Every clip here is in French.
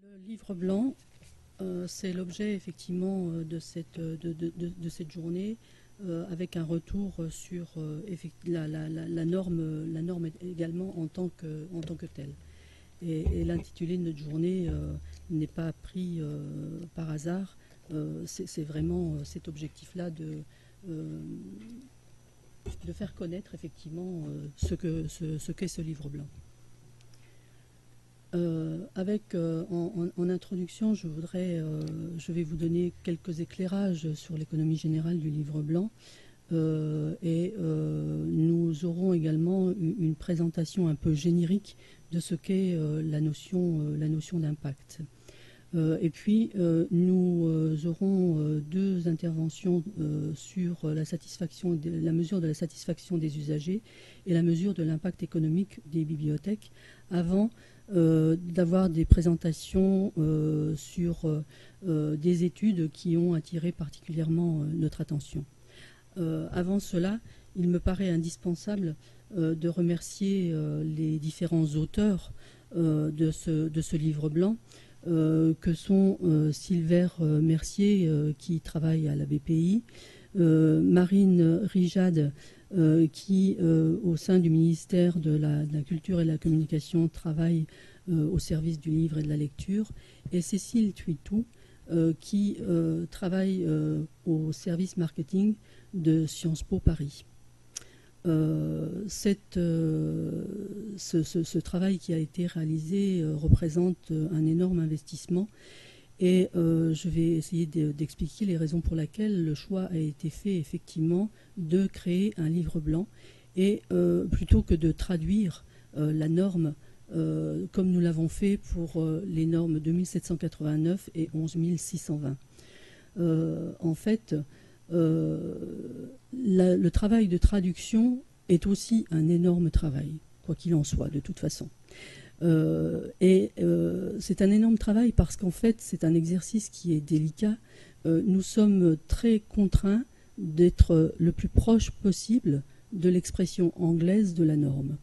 Le livre blanc, c'est l'objet effectivement de cette journée, avec un retour sur la norme également en tant que telle. Et l'intitulé de notre journée n'est pas pris par hasard. C'est vraiment cet objectif-là de faire connaître effectivement ce qu'est ce livre blanc. En introduction, je vais vous donner quelques éclairages sur l'économie générale du livre blanc, et nous aurons également une présentation un peu générique de ce qu'est la notion d'impact. Et puis nous aurons deux interventions sur la mesure de la satisfaction des usagers et la mesure de l'impact économique des bibliothèques, avant d'avoir des présentations sur des études qui ont attiré particulièrement notre attention. Avant cela, il me paraît indispensable de remercier les différents auteurs de ce livre blanc, que sont Sylvain Mercier, qui travaille à la BPI, Marine Rijad, qui, au sein du ministère de la Culture et de la Communication, travaille au service du livre et de la lecture, et Cécile Tuitou, qui travaille au service marketing de Sciences Po Paris. Ce travail qui a été réalisé représente un énorme investissement, et je vais essayer d'expliquer les raisons pour lesquelles le choix a été fait effectivement de créer un livre blanc, et plutôt que de traduire la norme comme nous l'avons fait pour les normes 2789 et 11620. En fait, le travail de traduction est aussi un énorme travail, quoi qu'il en soit, de toute façon. C'est un énorme travail parce qu'en fait, c'est un exercice qui est délicat. Nous sommes très contraints d'être le plus proche possible de l'expression anglaise de la norme.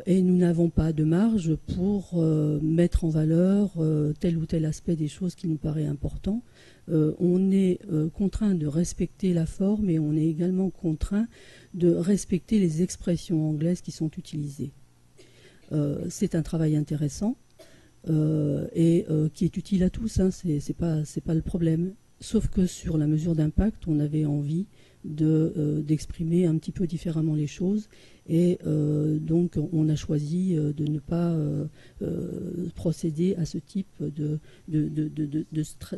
Et nous n'avons pas de marge pour mettre en valeur tel ou tel aspect des choses qui nous paraît important. On est contraint de respecter la forme, et on est également contraint de respecter les expressions anglaises qui sont utilisées. C'est un travail intéressant et qui est utile à tous, hein, c'est pas le problème. Sauf que sur la mesure d'impact, on avait envie d'exprimer un petit peu différemment les choses, et donc on a choisi de ne pas procéder à ce type de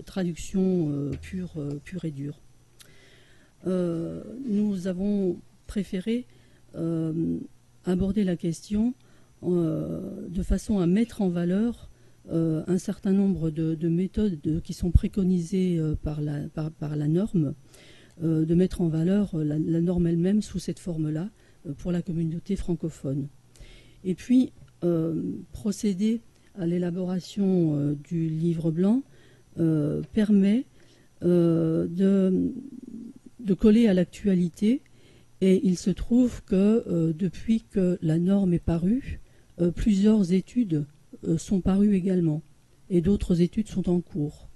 traduction pure et dure. Nous avons préféré aborder la question de façon à mettre en valeur un certain nombre de méthodes qui sont préconisées par la norme, de mettre en valeur la norme elle-même sous cette forme-là pour la communauté francophone. Et puis, procéder à l'élaboration du livre blanc permet de coller à l'actualité, et il se trouve que depuis que la norme est parue, plusieurs études sont parues également, et d'autres études sont en cours.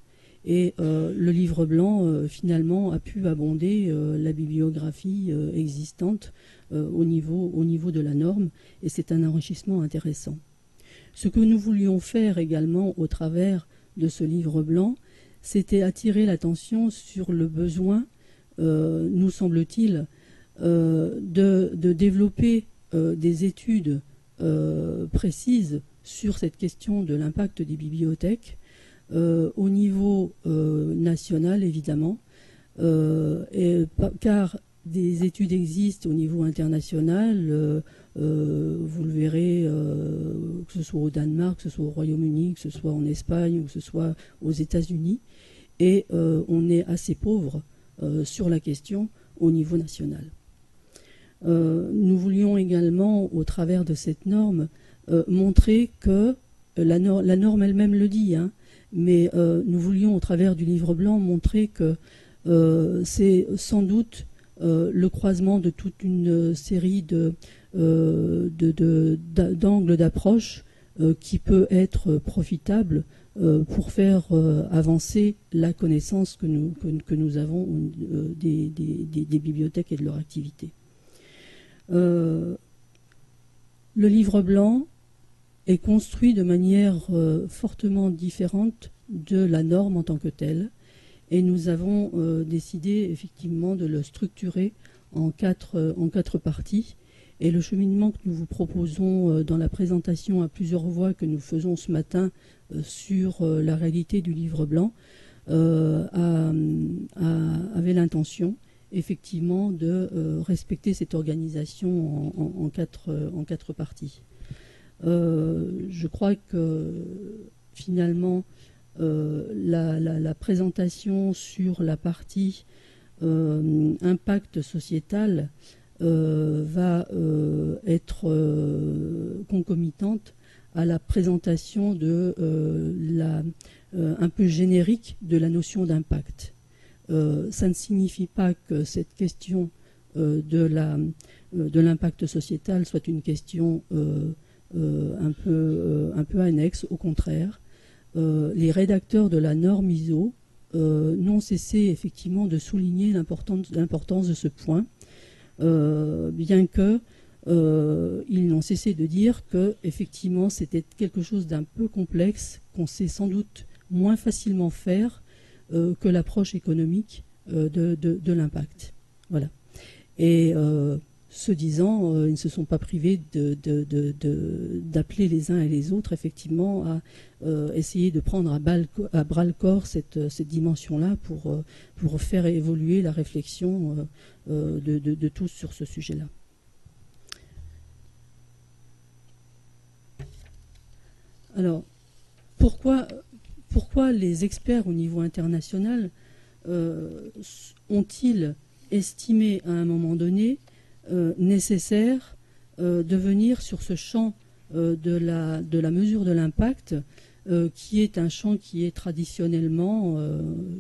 Et le livre blanc, finalement, a pu abonder la bibliographie existante au niveau de la norme, et c'est un enrichissement intéressant. Ce que nous voulions faire également au travers de ce livre blanc, c'était attirer l'attention sur le besoin, nous semble-t-il, de développer des études précises sur cette question de l'impact des bibliothèques, au niveau national évidemment, car des études existent au niveau international, vous le verrez, que ce soit au Danemark, que ce soit au Royaume-Uni, que ce soit en Espagne ou que ce soit aux États-Unis, et on est assez pauvre sur la question au niveau national. Nous voulions également, au travers de cette norme, montrer que la norme elle-même le dit, hein, mais nous voulions, au travers du livre blanc, montrer que c'est sans doute le croisement de toute une série d'angles d'approche qui peut être profitable pour faire avancer la connaissance que nous avons des bibliothèques et de leur activité. Le livre blanc est construit de manière fortement différente de la norme en tant que telle, et nous avons décidé effectivement de le structurer en quatre parties. Et le cheminement que nous vous proposons dans la présentation à plusieurs voix que nous faisons ce matin sur la réalité du livre blanc avait l'intention effectivement de respecter cette organisation en quatre parties. Je crois que finalement la présentation sur la partie impact sociétal va être concomitante à la présentation un peu générique de la notion d'impact. Ça ne signifie pas que cette question de l'impact sociétal soit une question un peu annexe. Au contraire, les rédacteurs de la norme ISO n'ont cessé effectivement de souligner l'importance de ce point, bien que ils n'ont cessé de dire que effectivement c'était quelque chose d'un peu complexe, qu'on sait sans doute moins facilement faire que l'approche économique de l'impact. Voilà. Et ce disant, ils ne se sont pas privés d'appeler les uns et les autres effectivement à essayer de prendre à bras le corps cette dimension-là pour faire évoluer la réflexion de tous sur ce sujet-là. Alors, pourquoi les experts au niveau international ont-ils estimé à un moment donné nécessaire de venir sur ce champ de la mesure de l'impact, qui est un champ qui est traditionnellement,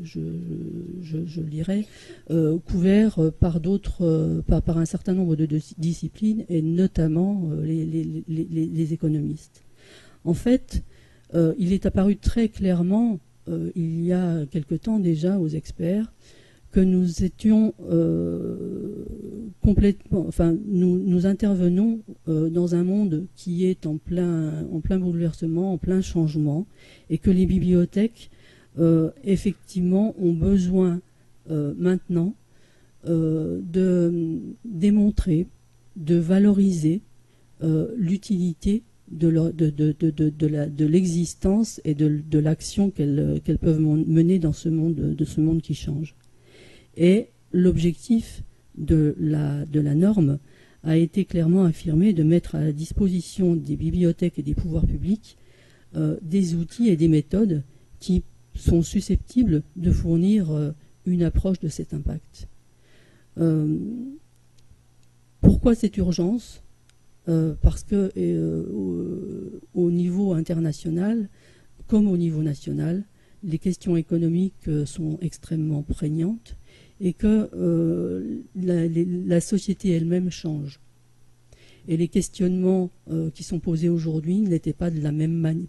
je dirais, couvert par un certain nombre de disciplines, et notamment les économistes. En fait, il est apparu très clairement, il y a quelque temps déjà, aux experts, que nous étions nous intervenons dans un monde qui est en plein bouleversement, en plein changement, et que les bibliothèques effectivement ont besoin maintenant de démontrer, de valoriser l'utilité de l'existence et de l'action qu'elles peuvent mener dans ce monde qui change. Et l'objectif de la norme a été clairement affirmé, de mettre à la disposition des bibliothèques et des pouvoirs publics des outils et des méthodes qui sont susceptibles de fournir une approche de cet impact. Pourquoi cette urgence ? Parce que au niveau international, comme au niveau national, les questions économiques sont extrêmement prégnantes, et que la société elle-même change. Et les questionnements qui sont posés aujourd'hui n'étaient pas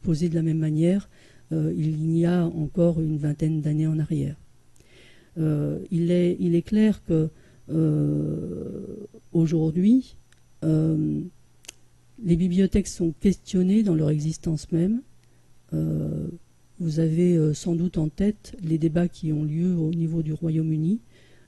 posés de la même manière il y a encore une vingtaine d'années en arrière. Il est clair que aujourd'hui, les bibliothèques sont questionnées dans leur existence même. Vous avez sans doute en tête les débats qui ont lieu au niveau du Royaume-Uni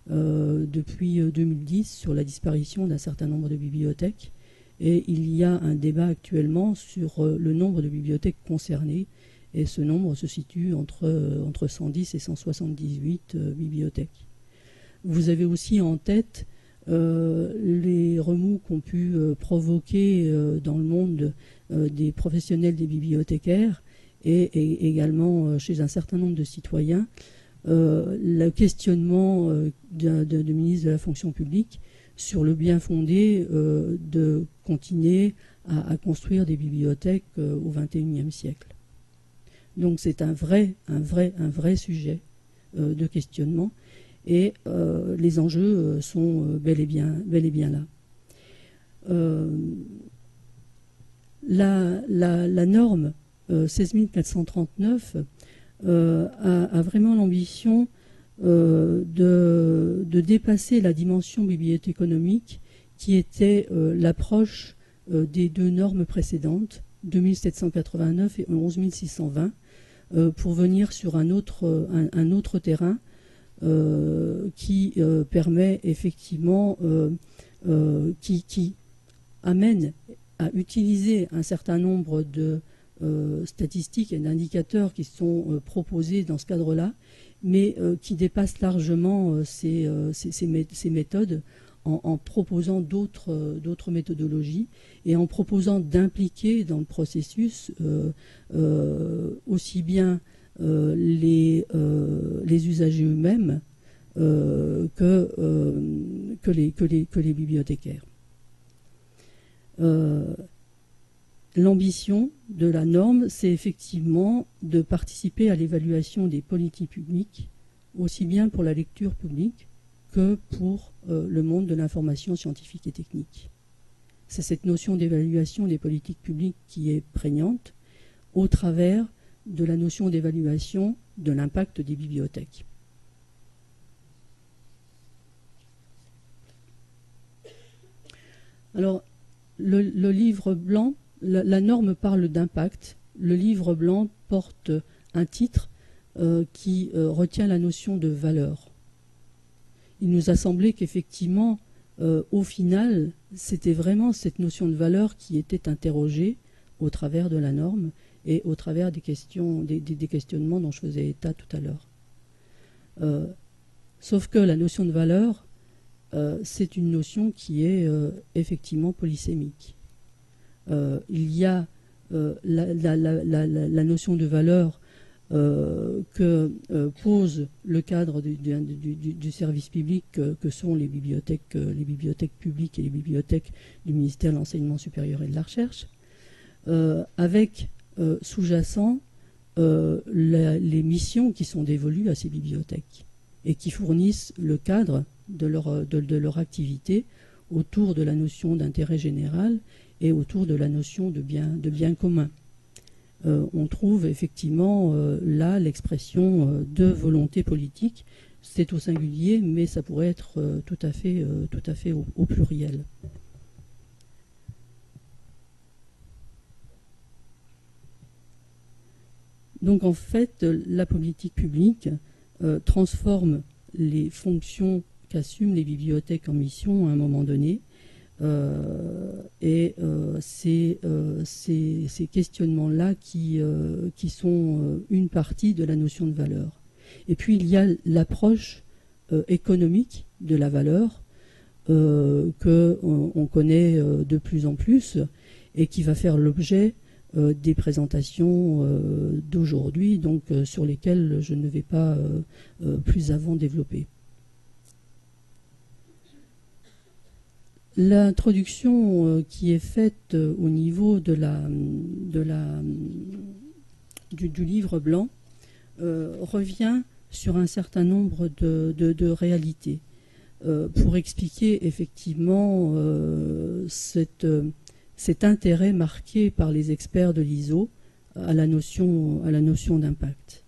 depuis 2010 sur la disparition d'un certain nombre de bibliothèques, et il y a un débat actuellement sur le nombre de bibliothèques concernées, et ce nombre se situe entre 110 et 178 bibliothèques. Vous avez aussi en tête les remous qu'ont pu provoquer dans le monde des professionnels des bibliothécaires et également chez un certain nombre de citoyens, le questionnement du ministre de la fonction publique sur le bien fondé de continuer à construire des bibliothèques au XXIe siècle. Donc c'est un vrai sujet de questionnement, et les enjeux sont bel et bien là. La norme 16439 a vraiment l'ambition de dépasser la dimension bibliothéconomique qui était l'approche des deux normes précédentes, 2789 et 11620, pour venir sur un autre terrain qui permet effectivement, qui amène à utiliser un certain nombre de statistiques et d'indicateurs qui sont proposés dans ce cadre-là, mais qui dépassent largement ces méthodes en proposant d'autres méthodologies et en proposant d'impliquer dans le processus aussi bien les usagers eux-mêmes que les bibliothécaires. L'ambition de la norme, c'est effectivement de participer à l'évaluation des politiques publiques, aussi bien pour la lecture publique que pour le monde de l'information scientifique et technique. C'est cette notion d'évaluation des politiques publiques qui est prégnante au travers de la notion d'évaluation de l'impact des bibliothèques. Alors, le livre blanc, la norme parle d'impact. Le livre blanc porte un titre qui retient la notion de valeur. Il nous a semblé qu'effectivement, au final, c'était vraiment cette notion de valeur qui était interrogée au travers de la norme et au travers des questionnements dont je faisais état tout à l'heure. Sauf que la notion de valeur, c'est une notion qui est effectivement polysémique. Il y a la notion de valeur que pose le cadre du service public que sont les bibliothèques publiques et les bibliothèques du ministère de l'Enseignement supérieur et de la Recherche, avec sous-jacent les missions qui sont dévolues à ces bibliothèques et qui fournissent le cadre de leur activité autour de la notion d'intérêt général et autour de la notion de bien commun. On trouve effectivement là l'expression de volonté politique. C'est au singulier, mais ça pourrait être tout à fait au pluriel. Donc en fait, la politique publique transforme les fonctions qu'assument les bibliothèques en mission à un moment donné. C'est ces questionnements-là qui sont une partie de la notion de valeur. Et puis il y a l'approche économique de la valeur qu'on connaît de plus en plus et qui va faire l'objet des présentations d'aujourd'hui, donc sur lesquelles je ne vais pas plus avant développer. L'introduction qui est faite au niveau du livre blanc revient sur un certain nombre de réalités pour expliquer effectivement cet intérêt marqué par les experts de l'ISO à la notion d'impact.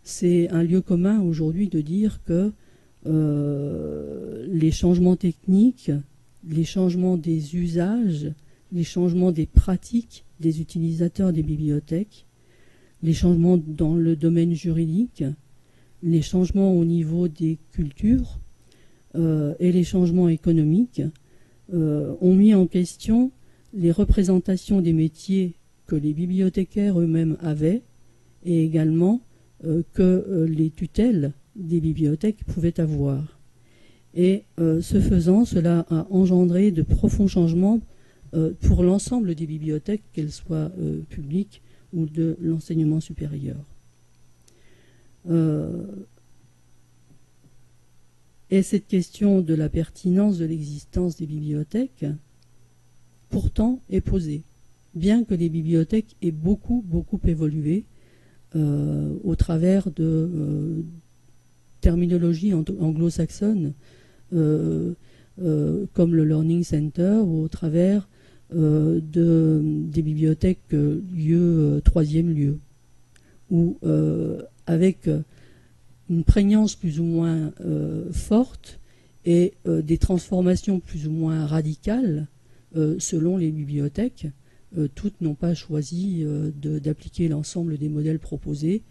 C'est un lieu commun aujourd'hui de dire que les changements techniques, les changements des usages, les changements des pratiques des utilisateurs des bibliothèques, les changements dans le domaine juridique, les changements au niveau des cultures et les changements économiques ont mis en question les représentations des métiers que les bibliothécaires eux-mêmes avaient et également que les tutelles des bibliothèques pouvaient avoir. Et ce faisant, cela a engendré de profonds changements pour l'ensemble des bibliothèques, qu'elles soient publiques ou de l'enseignement supérieur. Et cette question de la pertinence de l'existence des bibliothèques, pourtant, est posée, bien que les bibliothèques aient beaucoup évolué au travers de terminologie anglo-saxonne comme le Learning Center ou au travers des bibliothèques lieu, troisième lieu, où avec une prégnance plus ou moins forte et des transformations plus ou moins radicales selon les bibliothèques. Toutes n'ont pas choisi d'appliquer l'ensemble des modèles proposés.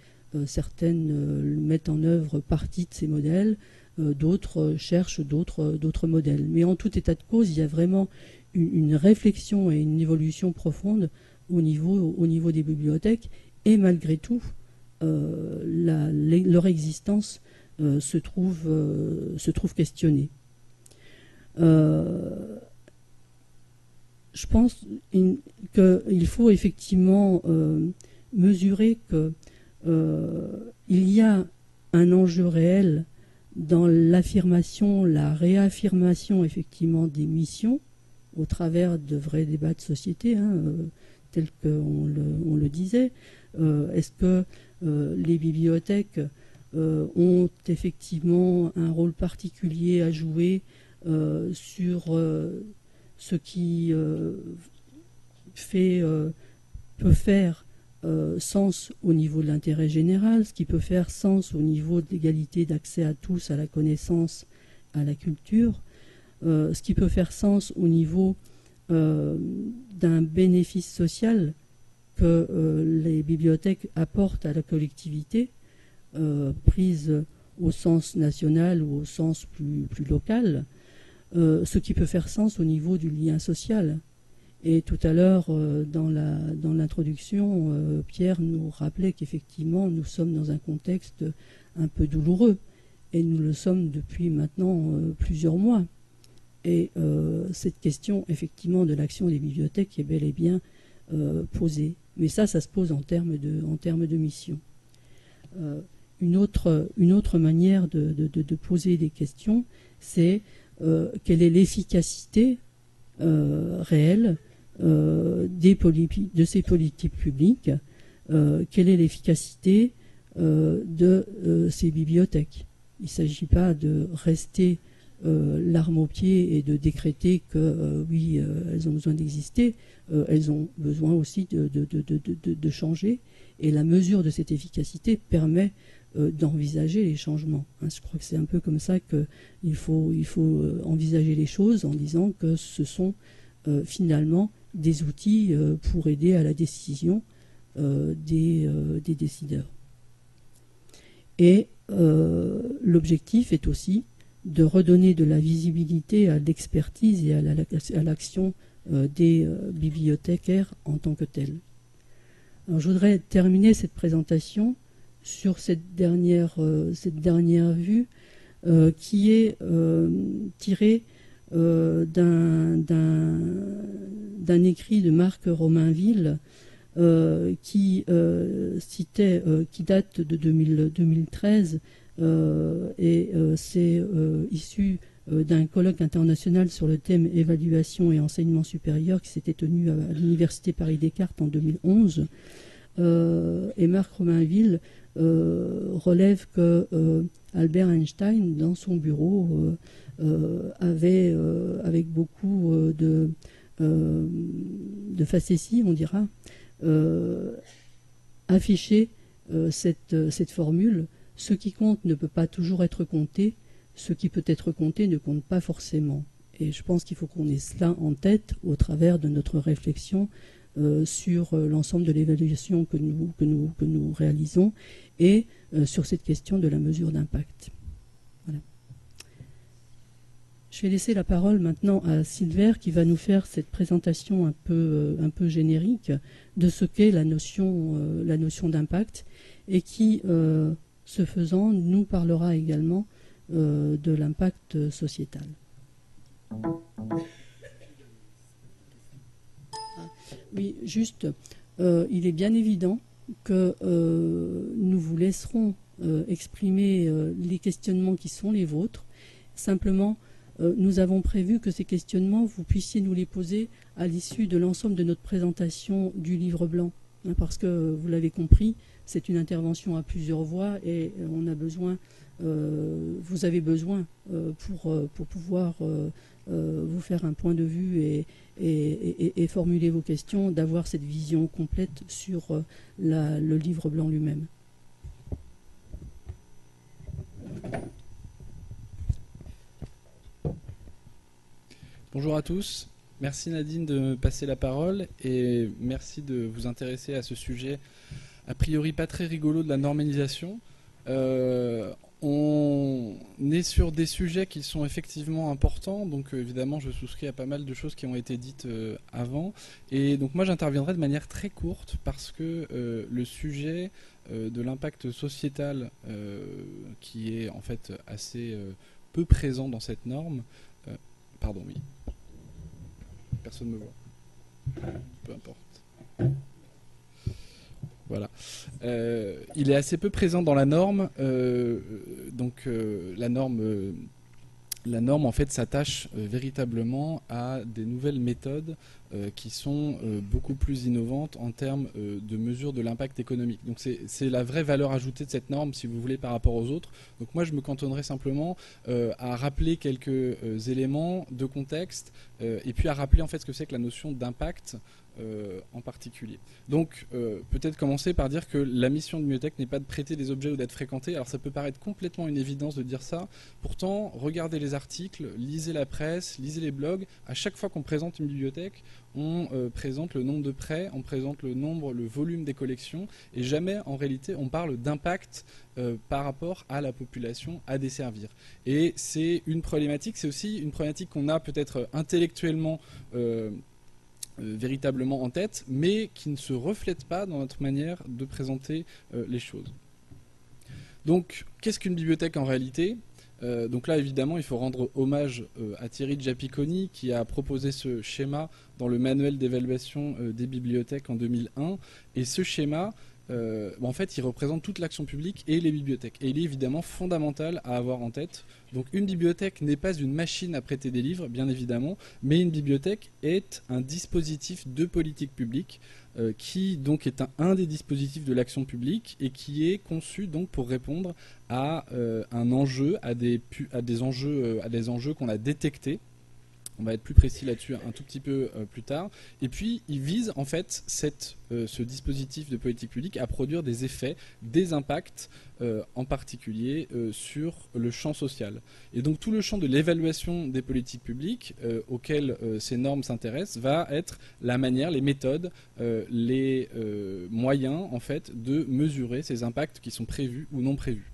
Certaines mettent en œuvre partie de ces modèles, d'autres cherchent d'autres modèles. Mais en tout état de cause, il y a vraiment une réflexion et une évolution profonde au niveau des bibliothèques. Et malgré tout, leur existence se trouve questionnée. Je pense qu'il faut effectivement mesurer qu'il y a un enjeu réel dans l'affirmation, la réaffirmation effectivement des missions au travers de vrais débats de société, tels qu'on le disait. Est-ce que les bibliothèques ont effectivement un rôle particulier à jouer sur ce qui peut faire sens au niveau de l'intérêt général, ce qui peut faire sens au niveau de l'égalité d'accès à tous à la connaissance, à la culture, ce qui peut faire sens au niveau d'un bénéfice social que les bibliothèques apportent à la collectivité, prise au sens national ou au sens plus local, ce qui peut faire sens au niveau du lien social. Et tout à l'heure, dans l'introduction, Pierre nous rappelait qu'effectivement, nous sommes dans un contexte un peu douloureux. Et nous le sommes depuis maintenant plusieurs mois. Et cette question, effectivement, de l'action des bibliothèques est bel et bien posée. Mais ça se pose en termes de mission. Une autre manière de poser des questions, c'est quelle est l'efficacité réelle de ces politiques publiques, quelle est l'efficacité de ces bibliothèques. Il ne s'agit pas de rester l'arme au pied et de décréter que oui, elles ont besoin d'exister, elles ont besoin aussi de changer, et la mesure de cette efficacité permet d'envisager les changements. Je crois que c'est un peu comme ça qu'il faut envisager les choses, en disant que ce sont finalement des outils pour aider à la décision des décideurs. Et l'objectif est aussi de redonner de la visibilité à l'expertise et à l'action des bibliothécaires en tant que tels. Alors, je voudrais terminer cette présentation sur cette dernière vue qui est tirée d'un écrit de Marc Romainville qui date de 2013 et c'est issu d'un colloque international sur le thème évaluation et enseignement supérieur qui s'était tenu à l'université Paris-Descartes en 2011. Et Marc Romainville relève que Albert Einstein, dans son bureau, avait, avec beaucoup de facétie, on dira, affiché cette formule: ce qui compte ne peut pas toujours être compté, ce qui peut être compté ne compte pas forcément. Et je pense qu'il faut qu'on ait cela en tête au travers de notre réflexion sur l'ensemble de l'évaluation que nous réalisons et sur cette question de la mesure d'impact. Voilà. Je vais laisser la parole maintenant à Silver qui va nous faire cette présentation un peu générique de ce qu'est la notion d'impact et qui, ce faisant, nous parlera également de l'impact sociétal. Oui, juste, il est bien évident que nous vous laisserons exprimer les questionnements qui sont les vôtres. Simplement, nous avons prévu que ces questionnements, vous puissiez nous les poser à l'issue de l'ensemble de notre présentation du livre blanc. Parce que, vous l'avez compris, c'est une intervention à plusieurs voix et on a besoin, vous avez besoin pour pouvoir vous faire un point de vue et formuler vos questions, d'avoir cette vision complète sur le livre blanc lui-même. Bonjour à tous, merci Nadine de me passer la parole et merci de vous intéresser à ce sujet a priori pas très rigolo de la normalisation. On est sur des sujets qui sont effectivement importants, donc évidemment je souscris à pas mal de choses qui ont été dites avant, et donc moi j'interviendrai de manière très courte parce que le sujet de l'impact sociétal qui est en fait assez peu présent dans cette norme, pardon, oui. Personne ne me voit. Peu importe. Voilà. Il est assez peu présent dans la norme. La norme en fait s'attache véritablement à des nouvelles méthodes qui sont beaucoup plus innovantes en termes de mesure de l'impact économique. Donc c'est la vraie valeur ajoutée de cette norme, si vous voulez, par rapport aux autres. Donc moi je me cantonnerai simplement à rappeler quelques éléments de contexte et puis à rappeler en fait ce que c'est que la notion d'impact en particulier. Donc peut-être commencer par dire que la mission de bibliothèque n'est pas de prêter des objets ou d'être fréquenté. Alors ça peut paraître complètement une évidence de dire ça. Pourtant, regardez les articles, lisez la presse, lisez les blogs. À chaque fois qu'on présente une bibliothèque, on présente le nombre de prêts, on présente le volume des collections, et jamais en réalité on parle d'impact par rapport à la population à desservir. Et c'est une problématique, c'est aussi une problématique qu'on a peut-être intellectuellement véritablement en tête, mais qui ne se reflète pas dans notre manière de présenter les choses. Donc, qu'est-ce qu'une bibliothèque en réalité ? Donc là, évidemment, il faut rendre hommage à Thierry Giappiconi qui a proposé ce schéma dans le manuel d'évaluation des bibliothèques en 2001. Et ce schéma, en fait, il représente toute l'action publique et les bibliothèques. Et il est évidemment fondamental à avoir en tête. Donc une bibliothèque n'est pas une machine à prêter des livres, bien évidemment, mais une bibliothèque est un dispositif de politique publique qui donc est un des dispositifs de l'action publique et qui est conçu donc pour répondre à un enjeu, à des enjeux qu'on a détectés. On va être plus précis là-dessus un tout petit peu plus tard. Et puis, il vise en fait ce dispositif de politique publique à produire des effets, des impacts, en particulier sur le champ social. Et donc, tout le champ de l'évaluation des politiques publiques auxquelles ces normes s'intéressent va être la manière, les méthodes, les moyens en fait de mesurer ces impacts qui sont prévus ou non prévus.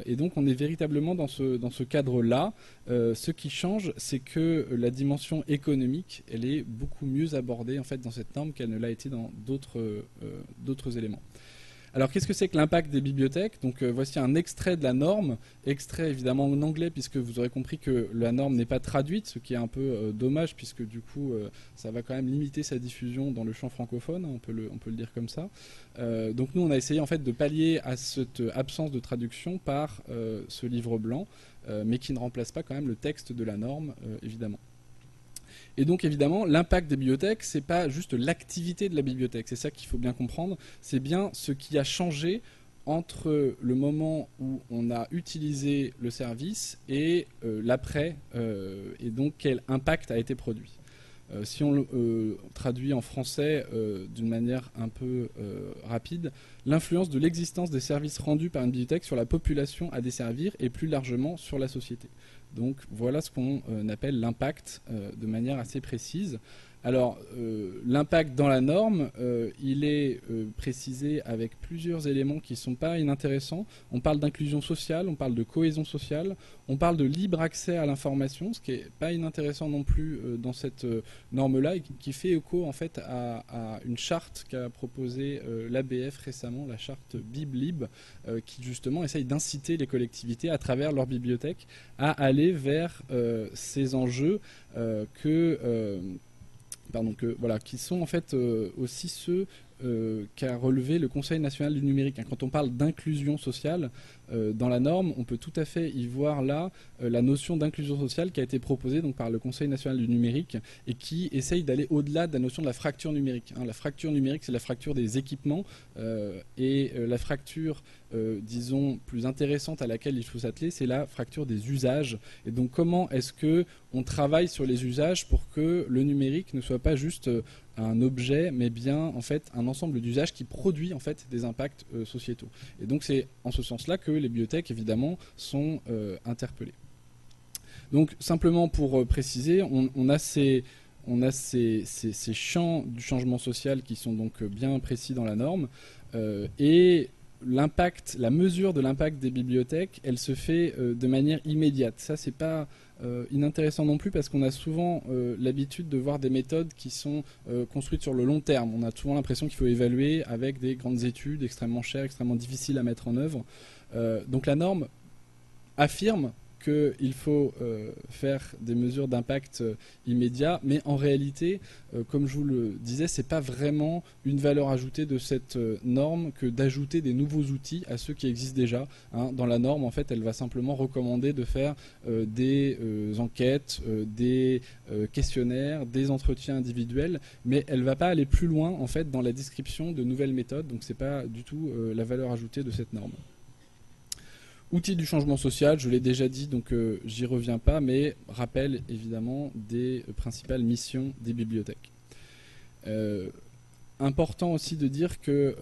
Et donc on est véritablement dans ce cadre-là. Ce qui change, c'est que la dimension économique, elle est beaucoup mieux abordée en fait dans cette norme qu'elle ne l'a été dans d'autres éléments. Alors qu'est-ce que c'est que l'impact des bibliothèques ? Donc voici un extrait de la norme, extrait évidemment en anglais puisque vous aurez compris que la norme n'est pas traduite, ce qui est un peu dommage puisque du coup ça va quand même limiter sa diffusion dans le champ francophone, on peut le dire comme ça. Donc nous on a essayé en fait de pallier à cette absence de traduction par ce livre blanc, mais qui ne remplace pas quand même le texte de la norme évidemment. Et donc évidemment, l'impact des bibliothèques, c'est pas juste l'activité de la bibliothèque, c'est ça qu'il faut bien comprendre, c'est bien ce qui a changé entre le moment où on a utilisé le service et l'après, et donc quel impact a été produit. Si on traduit en français d'une manière un peu rapide, l'influence de l'existence des services rendus par une bibliothèque sur la population à desservir et plus largement sur la société. Donc voilà ce qu'on appelle l'impact de manière assez précise. Alors l'impact dans la norme, il est précisé avec plusieurs éléments qui ne sont pas inintéressants. On parle d'inclusion sociale, on parle de cohésion sociale, on parle de libre accès à l'information, ce qui n'est pas inintéressant non plus dans cette norme-là et qui fait écho en fait à une charte qu'a proposée l'ABF récemment, la charte BibLib, qui justement essaye d'inciter les collectivités à travers leur bibliothèque à aller vers ces enjeux qui sont en fait aussi ceux qu'a relevé le Conseil national du numérique. Quand on parle d'inclusion sociale, dans la norme, on peut tout à fait y voir là la notion d'inclusion sociale qui a été proposée donc, par le Conseil national du numérique et qui essaye d'aller au-delà de la notion de la fracture numérique. La fracture numérique, c'est la fracture des équipements et la fracture, disons, plus intéressante à laquelle il faut s'atteler, c'est la fracture des usages. Et donc, comment est-ce qu'on travaille sur les usages pour que le numérique ne soit pas juste un objet, mais bien en fait un ensemble d'usages qui produit en fait des impacts sociétaux. Et donc c'est en ce sens-là que les bibliothèques évidemment sont interpellées. Donc simplement pour préciser, on a ces champs du changement social qui sont donc bien précis dans la norme et l'impact, la mesure de l'impact des bibliothèques, elle se fait de manière immédiate. Ça, c'est pas inintéressant non plus parce qu'on a souvent l'habitude de voir des méthodes qui sont construites sur le long terme. On a souvent l'impression qu'il faut évaluer avec des grandes études extrêmement chères, extrêmement difficiles à mettre en œuvre. Donc la norme affirme qu'il faut faire des mesures d'impact immédiat, mais en réalité, comme je vous le disais, c'est pas vraiment une valeur ajoutée de cette norme que d'ajouter des nouveaux outils à ceux qui existent déjà. Dans la norme, en fait, elle va simplement recommander de faire des enquêtes, des questionnaires, des entretiens individuels, mais elle va pas aller plus loin, en fait, dans la description de nouvelles méthodes. Donc, c'est pas du tout la valeur ajoutée de cette norme. Outils du changement social, je l'ai déjà dit, donc j'y reviens pas, mais rappel évidemment des principales missions des bibliothèques. Important aussi de dire que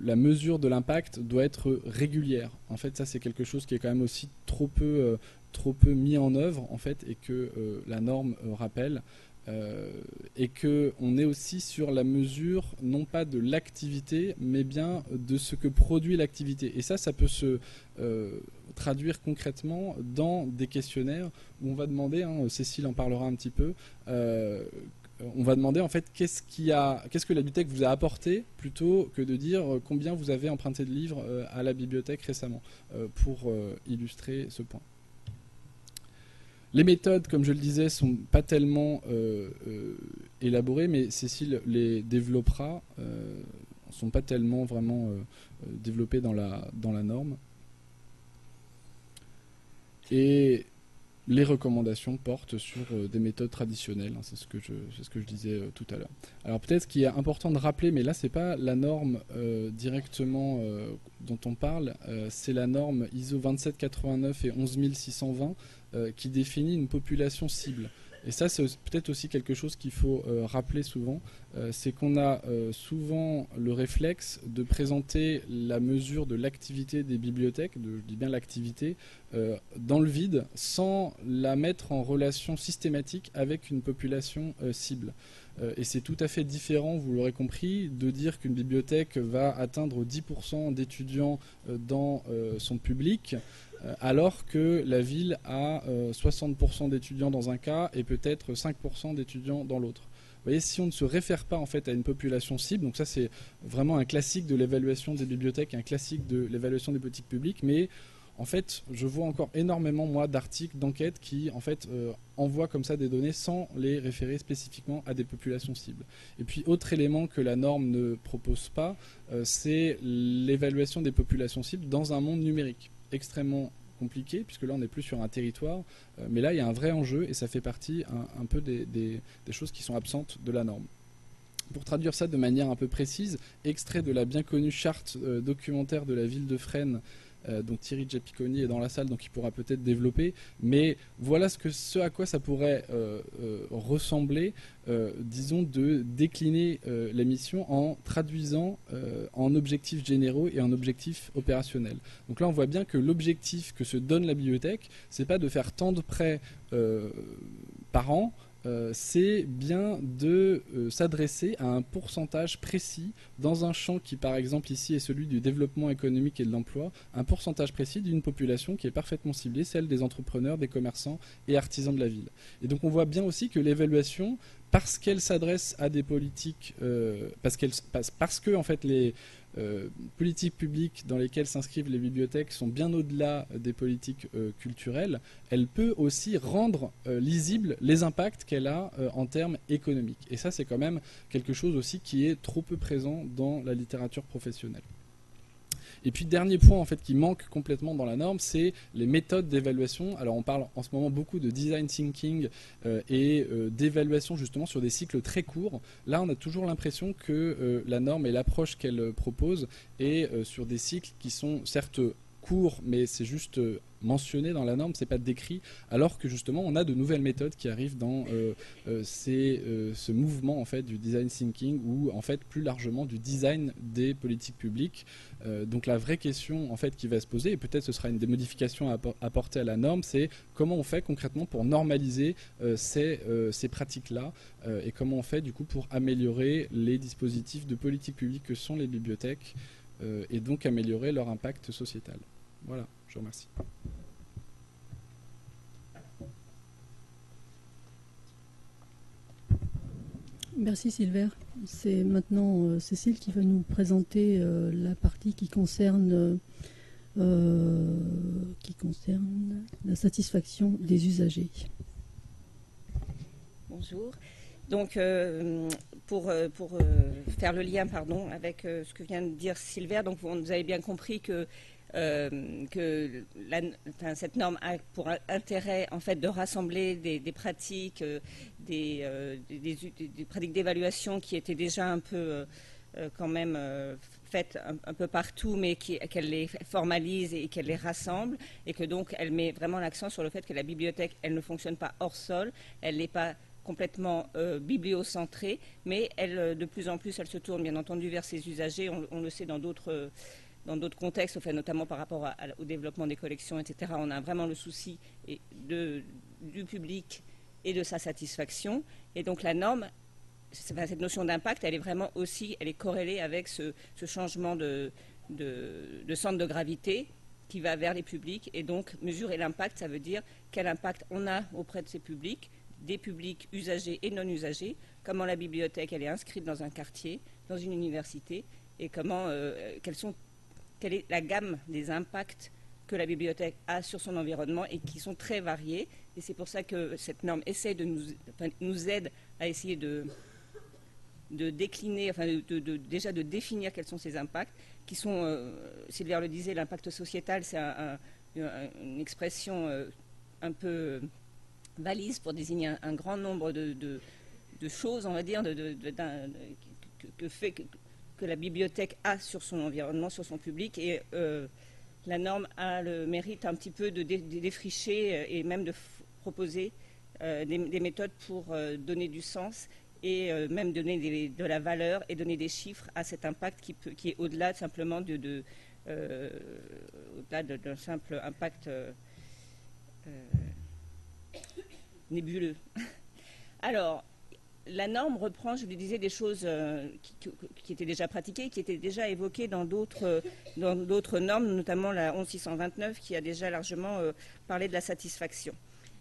la mesure de l'impact doit être régulière. En fait, ça c'est quelque chose qui est quand même aussi trop peu mis en œuvre, en fait, et que la norme rappelle. Et qu'on est aussi sur la mesure non pas de l'activité mais bien de ce que produit l'activité, et ça peut se traduire concrètement dans des questionnaires où on va demander, Cécile en parlera un petit peu, on va demander en fait qu'est-ce que la bibliothèque vous a apporté plutôt que de dire combien vous avez emprunté de livres à la bibliothèque récemment, pour illustrer ce point. Les méthodes, comme je le disais, sont pas tellement élaborées, mais Cécile les développera, sont pas tellement vraiment développées dans la norme. Et les recommandations portent sur des méthodes traditionnelles, c'est ce que je disais tout à l'heure. Alors peut-être ce qui est important de rappeler, mais là c'est pas la norme directement dont on parle, c'est la norme ISO 27089 et 11620 qui définit une population cible. Et ça, c'est peut-être aussi quelque chose qu'il faut rappeler souvent, c'est qu'on a souvent le réflexe de présenter la mesure de l'activité des bibliothèques, je dis bien l'activité, dans le vide, sans la mettre en relation systématique avec une population cible. Et c'est tout à fait différent, vous l'aurez compris, de dire qu'une bibliothèque va atteindre 10% d'étudiants dans son public, alors que la ville a 60% d'étudiants dans un cas et peut-être 5% d'étudiants dans l'autre. Vous voyez, si on ne se réfère pas en fait à une population cible, donc ça c'est vraiment un classique de l'évaluation des bibliothèques, un classique de l'évaluation des politiques publiques, mais en fait, je vois encore énormément, moi, d'articles, d'enquêtes qui, en fait, envoient comme ça des données sans les référer spécifiquement à des populations cibles. Et puis, autre élément que la norme ne propose pas, c'est l'évaluation des populations cibles dans un monde numérique extrêmement compliqué, puisque là, on n'est plus sur un territoire, mais là, il y a un vrai enjeu, et ça fait partie un peu des choses qui sont absentes de la norme. Pour traduire ça de manière un peu précise, extrait de la bien connue charte documentaire de la ville de Fresnes, donc Thierry Giappiconi est dans la salle, donc il pourra peut-être développer, mais voilà ce à quoi ça pourrait ressembler, disons, de décliner la mission en traduisant en objectifs généraux et en objectifs opérationnels. Donc là on voit bien que l'objectif que se donne la bibliothèque, c'est pas de faire tant de prêts par an, c'est bien de s'adresser à un pourcentage précis dans un champ qui, par exemple, ici est celui du développement économique et de l'emploi, un pourcentage précis d'une population qui est parfaitement ciblée, celle des entrepreneurs, des commerçants et artisans de la ville. Et donc on voit bien aussi que l'évaluation parce qu'elle s'adresse à des politiques, parce que en fait les politiques publiques dans lesquelles s'inscrivent les bibliothèques sont bien au-delà des politiques culturelles, elle peut aussi rendre lisibles les impacts qu'elle a en termes économiques. Et ça, c'est quand même quelque chose aussi qui est trop peu présent dans la littérature professionnelle. Et puis dernier point en fait qui manque complètement dans la norme, c'est les méthodes d'évaluation. Alors on parle en ce moment beaucoup de design thinking et d'évaluation justement sur des cycles très courts. Là on a toujours l'impression que la norme et l'approche qu'elle propose est sur des cycles qui sont certes courts, mais c'est juste mentionné dans la norme, c'est pas décrit, alors que justement on a de nouvelles méthodes qui arrivent dans ce mouvement en fait du design thinking ou en fait plus largement du design des politiques publiques. Donc la vraie question en fait qui va se poser, et peut-être ce sera une des modifications à apporter à la norme, c'est comment on fait concrètement pour normaliser ces pratiques-là et comment on fait du coup pour améliorer les dispositifs de politique publique que sont les bibliothèques et donc améliorer leur impact sociétal. Voilà, je vous remercie. Merci Sylvain. C'est maintenant Cécile qui va nous présenter la partie qui concerne la satisfaction des usagers. Bonjour. Donc, pour faire le lien avec ce que vient de dire Sylvain, donc vous avez bien compris que cette norme a pour intérêt en fait de rassembler des pratiques, des pratiques d'évaluation qui étaient déjà un peu quand même faites un peu partout, mais qu'elle les formalise et qu'elle les rassemble, et que donc elle met vraiment l'accent sur le fait que la bibliothèque, elle ne fonctionne pas hors sol, elle n'est pas complètement bibliocentrée, mais elle, de plus en plus, elle se tourne bien entendu vers ses usagers. On le sait dans d'autres contextes, enfin, notamment par rapport au développement des collections, etc. On a vraiment le souci du public et de sa satisfaction. Et donc la norme, cette notion d'impact, elle est vraiment aussi, elle est corrélée avec ce changement de centre de gravité qui va vers les publics. Et donc mesurer l'impact, ça veut dire quel impact on a auprès de ces publics, des publics usagers et non usagers, comment la bibliothèque elle est inscrite dans un quartier, dans une université, et comment, quelle est la gamme des impacts que la bibliothèque a sur son environnement et qui sont très variés. Et c'est pour ça que cette norme essaie nous aide à essayer de décliner, déjà de définir quels sont ces impacts, qui sont, Sylvain le disait, l'impact sociétal, c'est une expression un peu valise pour désigner un grand nombre de choses, on va dire, que la bibliothèque a sur son environnement, sur son public. Et la norme a le mérite un petit peu de défricher et même de proposer des méthodes pour donner du sens et même donner de la valeur et donner des chiffres à cet impact qui est au-delà simplement au-delà d'un simple impact nébuleux. Alors, la norme reprend, je vous disais, des choses qui étaient déjà pratiquées, qui étaient déjà évoquées dans d'autres normes, notamment la 11629 qui a déjà largement parlé de la satisfaction.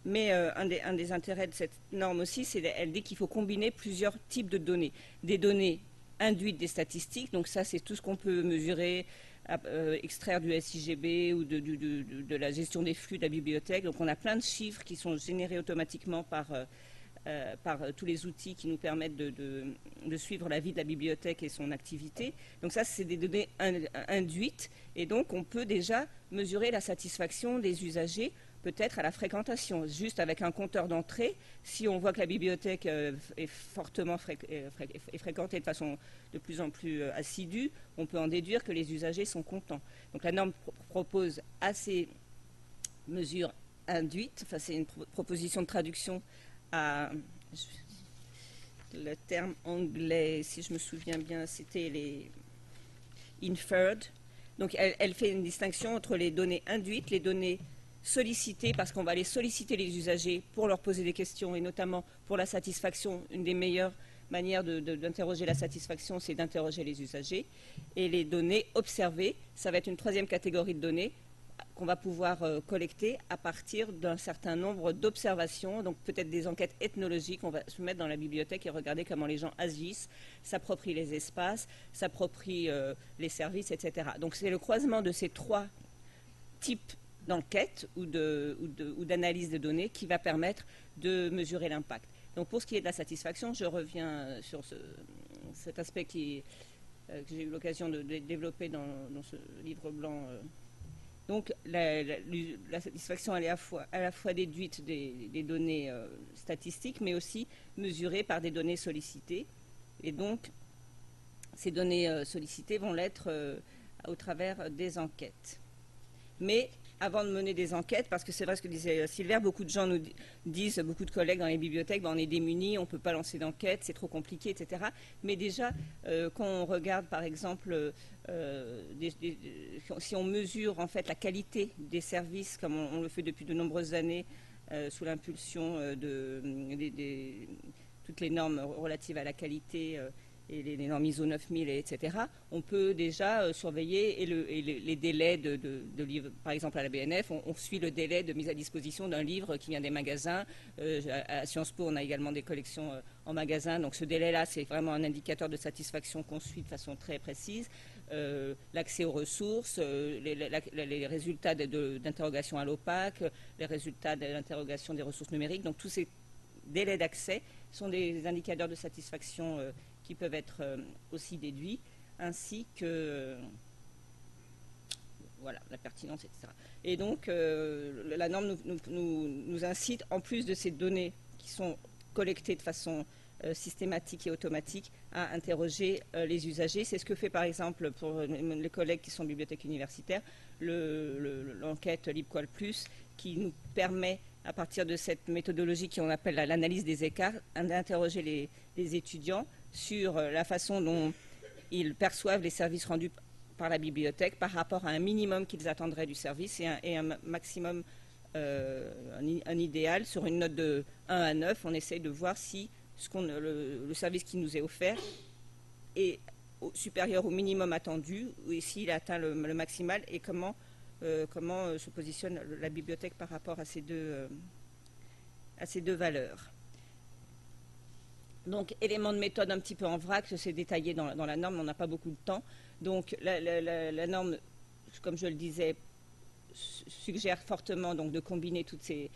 Mais un des intérêts de cette norme aussi, c'est qu'elle dit qu'il faut combiner plusieurs types de données. Des données induites des statistiques, donc ça c'est tout ce qu'on peut mesurer, extraire du SIGB ou de la gestion des flux de la bibliothèque. Donc on a plein de chiffres qui sont générés automatiquement par tous les outils qui nous permettent de suivre la vie de la bibliothèque et son activité. Donc ça, c'est des données induites, et donc on peut déjà mesurer la satisfaction des usagers, peut-être à la fréquentation, juste avec un compteur d'entrée. Si on voit que la bibliothèque est fortement fréquentée de façon de plus en plus assidue, on peut en déduire que les usagers sont contents. Donc la norme propose à ces mesures induites, enfin c'est une proposition de traduction le terme anglais, si je me souviens bien, c'était les inferred. Donc elle fait une distinction entre les données induites, les données sollicitées, parce qu'on va aller solliciter les usagers pour leur poser des questions, et notamment pour la satisfaction. Une des meilleures manières d'interroger la satisfaction, c'est d'interroger les usagers. Et les données observées, ça va être une troisième catégorie de données qu'on va pouvoir collecter à partir d'un certain nombre d'observations, donc peut-être des enquêtes ethnologiques. On va se mettre dans la bibliothèque et regarder comment les gens agissent, s'approprient les espaces, s'approprient les services, etc. Donc c'est le croisement de ces 3 types d'enquête ou d'analyse de données qui va permettre de mesurer l'impact. Donc pour ce qui est de la satisfaction, je reviens sur cet aspect que j'ai eu l'occasion de développer dans ce livre blanc. Donc la satisfaction elle est à la fois déduite des données statistiques, mais aussi mesurée par des données sollicitées. Et donc ces données sollicitées vont l'être au travers des enquêtes. Mais avant de mener des enquêtes, parce que c'est vrai ce que disait Silver, beaucoup de gens nous disent, beaucoup de collègues dans les bibliothèques, on est démunis, on ne peut pas lancer d'enquête, c'est trop compliqué, etc. Mais déjà, quand on regarde par exemple, si on mesure en fait la qualité des services, comme on le fait depuis de nombreuses années, sous l'impulsion de toutes les normes relatives à la qualité, et les normes ISO 9000, etc., on peut déjà surveiller les délais de livres. Par exemple, à la BNF, on suit le délai de mise à disposition d'un livre qui vient des magasins. À Sciences Po, on a également des collections en magasin. Donc ce délai-là, c'est vraiment un indicateur de satisfaction qu'on suit de façon très précise. L'accès aux ressources, les résultats d'interrogation à l'OPAC, les résultats de l'interrogation des ressources numériques. Donc tous ces délais d'accès sont des indicateurs de satisfaction qui peuvent être aussi déduits, ainsi que voilà, la pertinence, etc. Et donc, la norme nous incite, en plus de ces données qui sont collectées de façon systématique et automatique, à interroger les usagers. C'est ce que fait, par exemple, pour les collègues qui sont bibliothèques universitaires, l'enquête LibQual+, qui nous permet, à partir de cette méthodologie qu'on appelle l'analyse des écarts, d'interroger les étudiants sur la façon dont ils perçoivent les services rendus par la bibliothèque par rapport à un minimum qu'ils attendraient du service et un maximum, un idéal. Sur une note de 1 à 9, on essaye de voir si le service qui nous est offert est supérieur au minimum attendu, ou s'il atteint le maximal, et comment se positionne la bibliothèque par rapport à ces deux valeurs. Donc, éléments de méthode un petit peu en vrac, c'est détaillé dans la norme, on n'a pas beaucoup de temps. Donc, la norme, comme je le disais, suggère fortement donc, de combiner toutes ces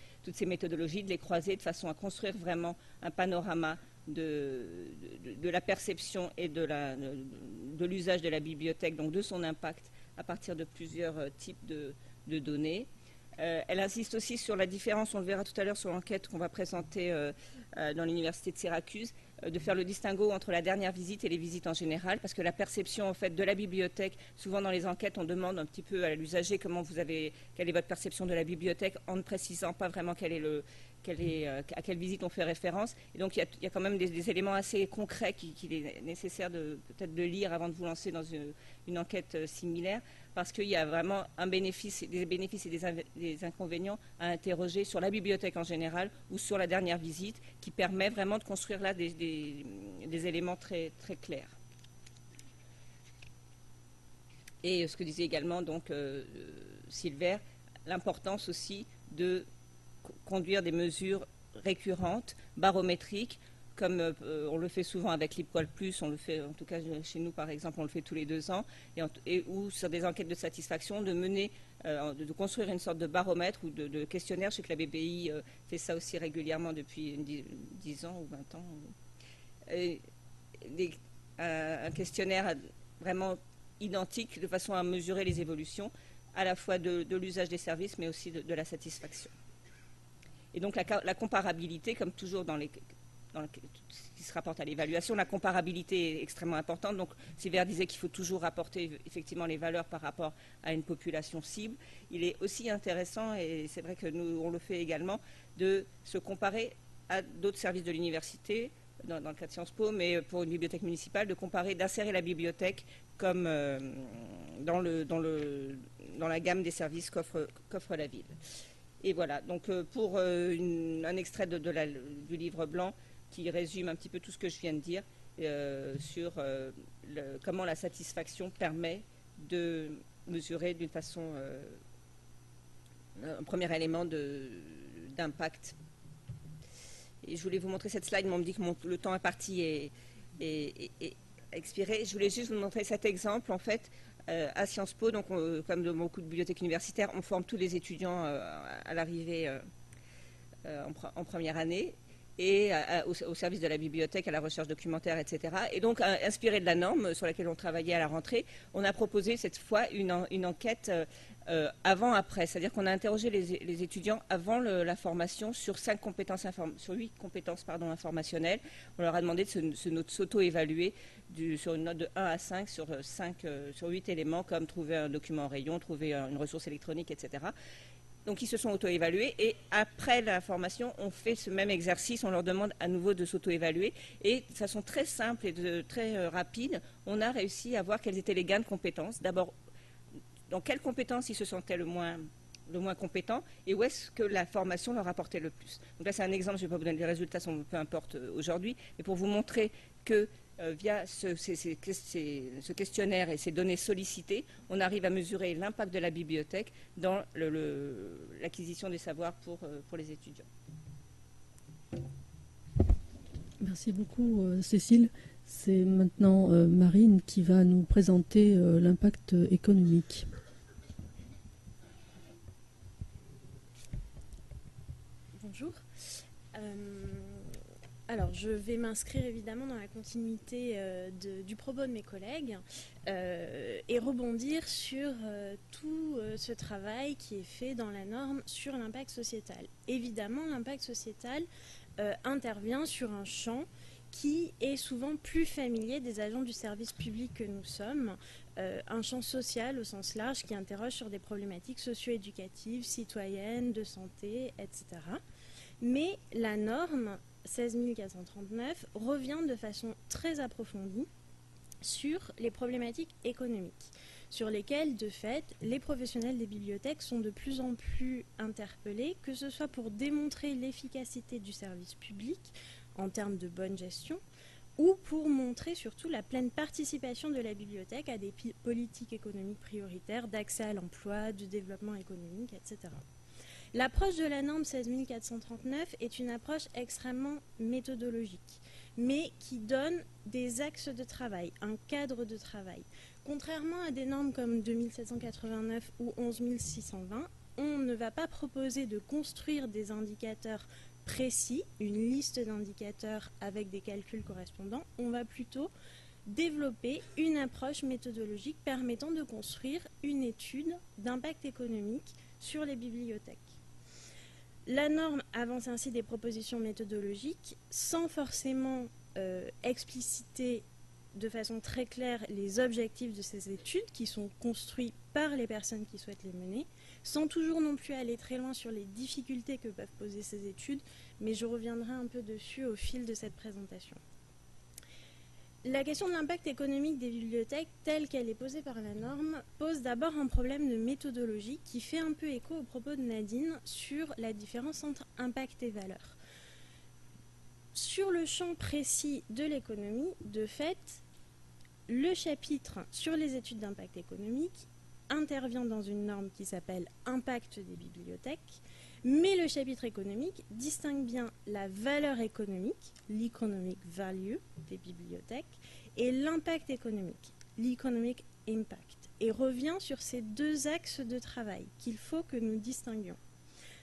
méthodologies, de les croiser de façon à construire vraiment un panorama de la perception et de l'usage de la bibliothèque, donc de son impact à partir de plusieurs types de données. Elle insiste aussi sur la différence, on le verra tout à l'heure sur l'enquête qu'on va présenter dans l'université de Syracuse, de faire le distinguo entre la dernière visite et les visites en général, parce que la perception en fait de la bibliothèque, souvent dans les enquêtes, on demande un petit peu à l'usager quelle est votre perception de la bibliothèque, en ne précisant pas vraiment à quelle visite on fait référence. Et donc il y a quand même des éléments assez concrets qu'il est nécessaire peut-être de lire avant de vous lancer dans une enquête similaire, parce qu'il y a vraiment des bénéfices et des inconvénients à interroger sur la bibliothèque en général ou sur la dernière visite, qui permet vraiment de construire là des éléments très, très clairs. Et ce que disait également donc Silver, l'importance aussi de conduire des mesures récurrentes, barométriques, comme on le fait souvent avec LibQual+, on le fait, en tout cas chez nous par exemple, on le fait tous les 2 ans, ou sur des enquêtes de satisfaction, de construire une sorte de baromètre ou de questionnaire. Je sais que la BPI fait ça aussi régulièrement depuis 10 ans ou 20 ans. Un questionnaire vraiment identique de façon à mesurer les évolutions, à la fois de l'usage des services, mais aussi de la satisfaction. Et donc la comparabilité, comme toujours dans ce qui se rapporte à l'évaluation, la comparabilité est extrêmement importante. Donc Silver disait qu'il faut toujours rapporter effectivement les valeurs par rapport à une population cible. Il est aussi intéressant, et c'est vrai que nous on le fait également, de se comparer à d'autres services de l'université, dans le cas de Sciences Po, mais pour une bibliothèque municipale, d'insérer la bibliothèque comme dans la gamme des services qu'offre la ville. Et voilà, donc pour un extrait du livre blanc qui résume un petit peu tout ce que je viens de dire sur comment la satisfaction permet de mesurer d'une façon premier élément d'impact. Et je voulais vous montrer cette slide, mais on me dit que le temps imparti est expiré. Je voulais juste vous montrer cet exemple, en fait, à Sciences Po. Donc, comme dans beaucoup de bibliothèques universitaires, on forme tous les étudiants à l'arrivée en première année, et au service de la bibliothèque, à la recherche documentaire, etc. Et donc, inspiré de la norme sur laquelle on travaillait à la rentrée, on a proposé cette fois une enquête avant-après. C'est-à-dire qu'on a interrogé les étudiants avant la formation sur 8 compétences informationnelles. On leur a demandé de s'auto-évaluer sur une note de 1 à 5 sur 8 éléments, comme trouver un document en rayon, trouver une ressource électronique, etc. Donc, ils se sont auto-évalués, et après la formation, on fait ce même exercice, on leur demande à nouveau de s'auto-évaluer, et de façon très simple et très rapide, on a réussi à voir quels étaient les gains de compétences. D'abord, dans quelles compétences ils se sentaient le moins compétents, et où est-ce que la formation leur apportait le plus. Donc là, c'est un exemple, je ne vais pas vous donner les résultats, peu importe aujourd'hui, mais pour vous montrer que via ce questionnaire et ces données sollicitées, on arrive à mesurer l'impact de la bibliothèque dans l'acquisition des savoirs pour les étudiants. Merci beaucoup, Cécile. C'est maintenant Marine qui va nous présenter l'impact économique. Bonjour. Alors, je vais m'inscrire évidemment dans la continuité du propos de mes collègues et rebondir sur tout ce travail qui est fait dans la norme sur l'impact sociétal. Évidemment, l'impact sociétal intervient sur un champ qui est souvent plus familier des agents du service public que nous sommes, un champ social au sens large qui interroge sur des problématiques socio-éducatives, citoyennes, de santé, etc. Mais la norme 16439 revient de façon très approfondie sur les problématiques économiques, sur lesquelles, de fait, les professionnels des bibliothèques sont de plus en plus interpellés, que ce soit pour démontrer l'efficacité du service public en termes de bonne gestion, ou pour montrer surtout la pleine participation de la bibliothèque à des politiques économiques prioritaires d'accès à l'emploi, de développement économique, etc. L'approche de la norme 16439 est une approche extrêmement méthodologique, mais qui donne des axes de travail, un cadre de travail. Contrairement à des normes comme 2789 ou 11620, on ne va pas proposer de construire des indicateurs précis, une liste d'indicateurs avec des calculs correspondants. On va plutôt développer une approche méthodologique permettant de construire une étude d'impact économique sur les bibliothèques. La norme avance ainsi des propositions méthodologiques sans forcément expliciter de façon très claire les objectifs de ces études qui sont construits par les personnes qui souhaitent les mener, sans toujours non plus aller très loin sur les difficultés que peuvent poser ces études, mais je reviendrai un peu dessus au fil de cette présentation. La question de l'impact économique des bibliothèques, telle qu'elle est posée par la norme, pose d'abord un problème de méthodologie qui fait un peu écho aux propos de Nadine sur la différence entre impact et valeur. Sur le champ précis de l'économie, de fait, le chapitre sur les études d'impact économique intervient dans une norme qui s'appelle « Impact des bibliothèques », mais le chapitre économique distingue bien la valeur économique, l'economic value des bibliothèques, et l'impact économique, l'economic impact, et revient sur ces deux axes de travail qu'il faut que nous distinguions.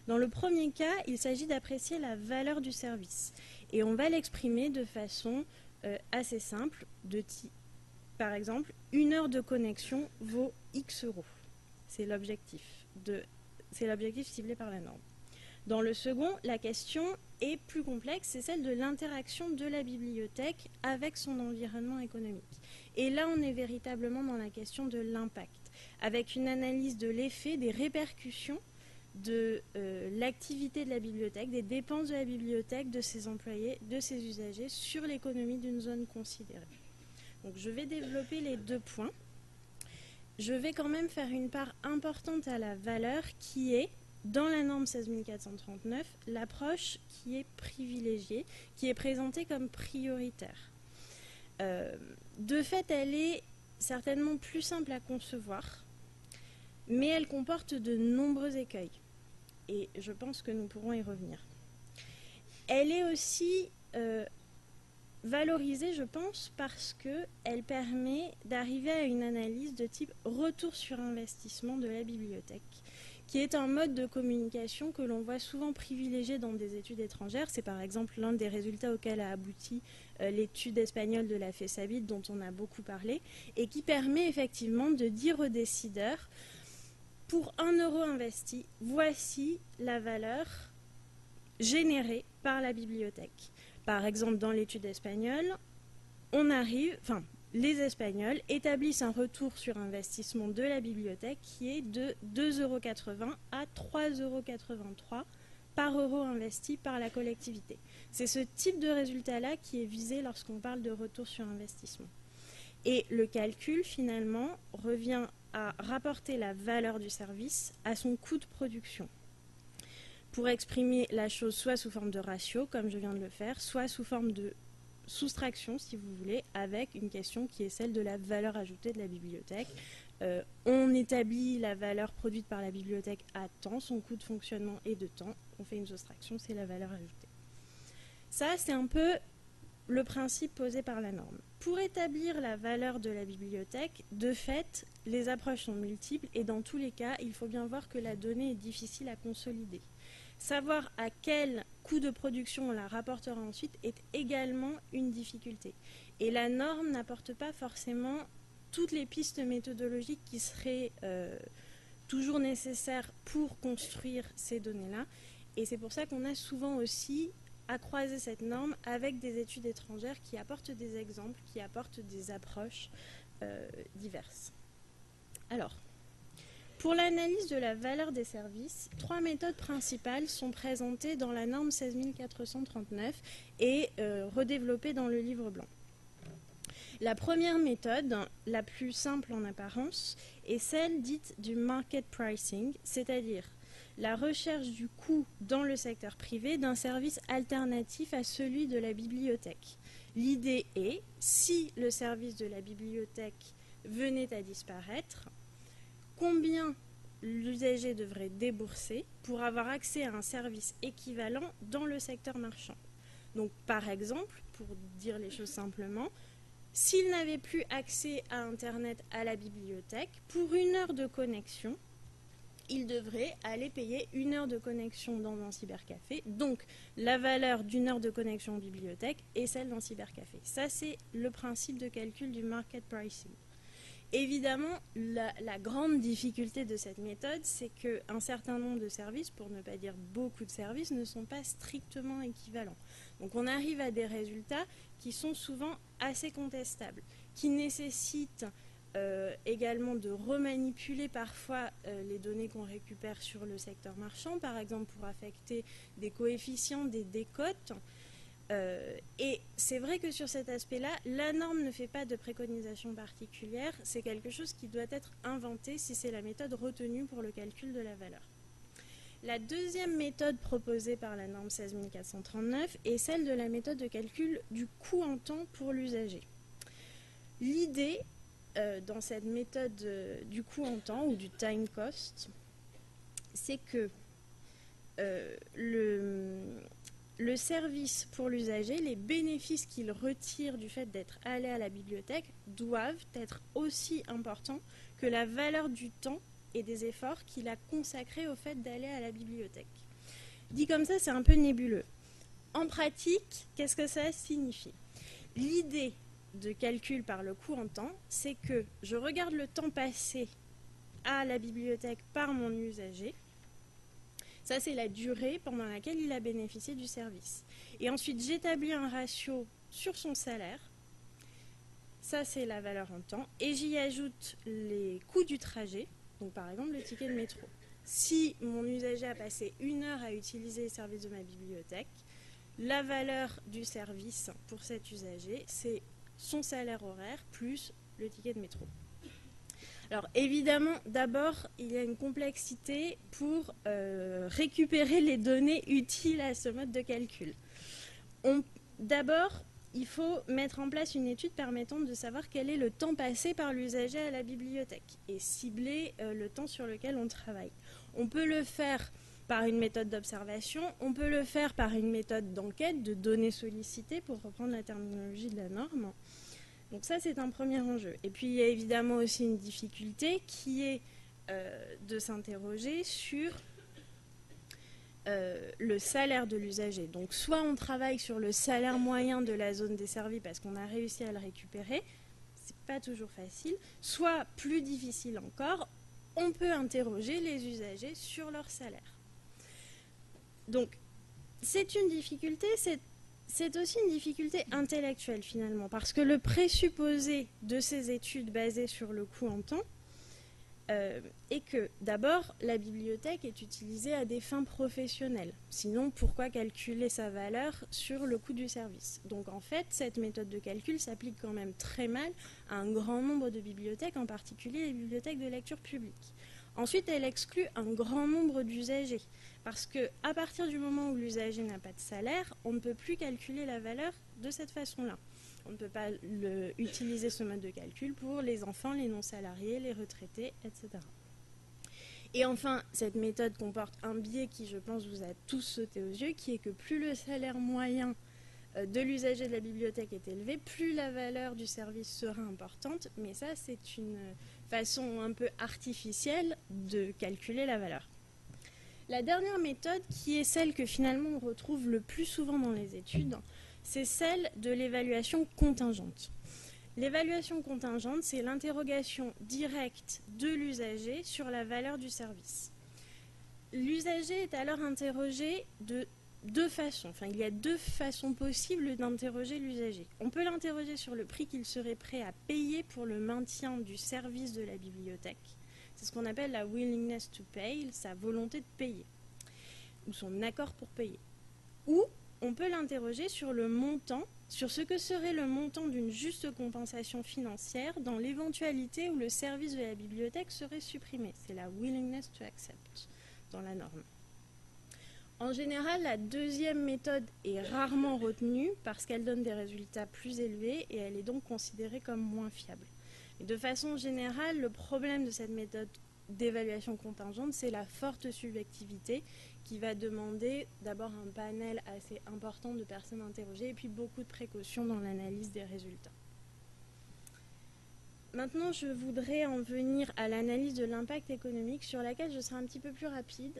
Dans le premier cas, il s'agit d'apprécier la valeur du service, et on va l'exprimer de façon assez simple, par exemple, 1 heure de connexion vaut X euros. C'est l'objectif ciblé par la norme. Dans le second, la question est plus complexe, c'est celle de l'interaction de la bibliothèque avec son environnement économique. Et là, on est véritablement dans la question de l'impact, avec une analyse de l'effet, des répercussions de l'activité de la bibliothèque, des dépenses de la bibliothèque, de ses employés, de ses usagers sur l'économie d'une zone considérée. Donc je vais développer les deux points. Je vais quand même faire une part importante à la valeur qui est, dans la norme 16439, l'approche qui est privilégiée, qui est présentée comme prioritaire. De fait, elle est certainement plus simple à concevoir, mais elle comporte de nombreux écueils. et je pense que nous pourrons y revenir. Elle est aussi valorisée, je pense, parce qu'elle permet d'arriver à une analyse de type retour sur investissement de la bibliothèque, qui est un mode de communication que l'on voit souvent privilégié dans des études étrangères. C'est par exemple l'un des résultats auxquels a abouti l'étude espagnole de la FESABIT dont on a beaucoup parlé, et qui permet effectivement de dire aux décideurs, pour 1 euro investi, voici la valeur générée par la bibliothèque. Par exemple, dans l'étude espagnole, les Espagnols établissent un retour sur investissement de la bibliothèque qui est de 2,80 € à 3,83 € par euro investi par la collectivité. C'est ce type de résultat-là qui est visé lorsqu'on parle de retour sur investissement. Et le calcul, finalement, revient à rapporter la valeur du service à son coût de production, pour exprimer la chose soit sous forme de ratio, comme je viens de le faire, soit sous forme de soustraction, si vous voulez, avec une question qui est celle de la valeur ajoutée de la bibliothèque. On établit la valeur produite par la bibliothèque à temps, son coût de fonctionnement est de temps, on fait une soustraction, c'est la valeur ajoutée. Ça, c'est un peu le principe posé par la norme. Pour établir la valeur de la bibliothèque, de fait, les approches sont multiples et dans tous les cas, il faut bien voir que la donnée est difficile à consolider. Savoir à quel coût de production on la rapportera ensuite est également une difficulté. Et la norme n'apporte pas forcément toutes les pistes méthodologiques qui seraient toujours nécessaires pour construire ces données-là. Et c'est pour ça qu'on a souvent aussi à croiser cette norme avec des études étrangères qui apportent des exemples, qui apportent des approches diverses. Alors, pour l'analyse de la valeur des services, 3 méthodes principales sont présentées dans la norme 16439 et redéveloppées dans le livre blanc. La première méthode, la plus simple en apparence, est celle dite du market pricing, c'est-à-dire la recherche du coût dans le secteur privé d'un service alternatif à celui de la bibliothèque. L'idée est, si le service de la bibliothèque venait à disparaître, combien l'usager devrait débourser pour avoir accès à un service équivalent dans le secteur marchand. Donc, par exemple, pour dire les choses simplement, s'il n'avait plus accès à Internet à la bibliothèque, pour 1 heure de connexion, il devrait aller payer 1 heure de connexion dans un cybercafé. Donc, la valeur d'1 heure de connexion en bibliothèque est celle d'un cybercafé. Ça, c'est le principe de calcul du market pricing. Évidemment, la grande difficulté de cette méthode, c'est qu'un certain nombre de services, pour ne pas dire beaucoup de services, ne sont pas strictement équivalents. Donc on arrive à des résultats qui sont souvent assez contestables, qui nécessitent également de remanipuler parfois les données qu'on récupère sur le secteur marchand, par exemple pour affecter des coefficients, des décotes. Et c'est vrai que sur cet aspect-là, la norme ne fait pas de préconisation particulière, c'est quelque chose qui doit être inventé si c'est la méthode retenue pour le calcul de la valeur. La deuxième méthode proposée par la norme 16439 est celle de la méthode de calcul du coût en temps pour l'usager. L'idée dans cette méthode du coût en temps ou du time cost, c'est que le service pour l'usager, les bénéfices qu'il retire du fait d'être allé à la bibliothèque doivent être aussi importants que la valeur du temps et des efforts qu'il a consacrés au fait d'aller à la bibliothèque. Dit comme ça, c'est un peu nébuleux. En pratique, qu'est-ce que ça signifie? L'idée de calcul par le coût en temps, c'est que je regarde le temps passé à la bibliothèque par mon usager. Ça, c'est la durée pendant laquelle il a bénéficié du service. Et ensuite, j'établis un ratio sur son salaire. Ça, c'est la valeur en temps. Et j'y ajoute les coûts du trajet. Donc, par exemple, le ticket de métro. Si mon usager a passé 1 heure à utiliser le service de ma bibliothèque, la valeur du service pour cet usager, c'est son salaire horaire plus le ticket de métro. Alors évidemment, d'abord, il y a une complexité pour récupérer les données utiles à ce mode de calcul. D'abord, il faut mettre en place une étude permettant de savoir quel est le temps passé par l'usager à la bibliothèque et cibler le temps sur lequel on travaille. On peut le faire par une méthode d'observation, on peut le faire par une méthode d'enquête, de données sollicitées, pour reprendre la terminologie de la norme. Donc ça, c'est un premier enjeu. Et puis, il y a évidemment aussi une difficulté qui est de s'interroger sur le salaire de l'usager. Donc soit on travaille sur le salaire moyen de la zone desservie parce qu'on a réussi à le récupérer, c'est pas toujours facile, soit plus difficile encore, on peut interroger les usagers sur leur salaire. Donc c'est une difficulté, c'est aussi une difficulté intellectuelle finalement, parce que le présupposé de ces études basées sur le coût en temps et que d'abord la bibliothèque est utilisée à des fins professionnelles. Sinon, pourquoi calculer sa valeur sur le coût du service? Donc en fait, cette méthode de calcul s'applique quand même très mal à un grand nombre de bibliothèques, en particulier les bibliothèques de lecture publique. Ensuite, elle exclut un grand nombre d'usagers, parce qu'à partir du moment où l'usager n'a pas de salaire, on ne peut plus calculer la valeur de cette façon-là. On ne peut pas utiliser ce mode de calcul pour les enfants, les non-salariés, les retraités, etc. Et enfin, cette méthode comporte un biais qui, je pense, vous a tous sauté aux yeux, qui est que plus le salaire moyen de l'usager de la bibliothèque est élevé, plus la valeur du service sera importante. Mais ça, c'est une façon un peu artificielle de calculer la valeur. La dernière méthode, qui est celle que finalement on retrouve le plus souvent dans les études, c'est celle de l'évaluation contingente. L'évaluation contingente, c'est l'interrogation directe de l'usager sur la valeur du service. L'usager est alors interrogé de deux façons. Enfin, il y a deux façons possibles d'interroger l'usager. On peut l'interroger sur le prix qu'il serait prêt à payer pour le maintien du service de la bibliothèque. C'est ce qu'on appelle la willingness to pay, sa volonté de payer, ou son accord pour payer. Ou on peut l'interroger sur le montant, sur ce que serait le montant d'une juste compensation financière dans l'éventualité où le service de la bibliothèque serait supprimé. C'est la willingness to accept dans la norme. En général, la deuxième méthode est rarement retenue parce qu'elle donne des résultats plus élevés et elle est donc considérée comme moins fiable. Et de façon générale, le problème de cette méthode d'évaluation contingente, c'est la forte subjectivité qui va demander d'abord un panel assez important de personnes interrogées et puis beaucoup de précautions dans l'analyse des résultats. Maintenant, je voudrais en venir à l'analyse de l'impact économique sur laquelle je serai un petit peu plus rapide,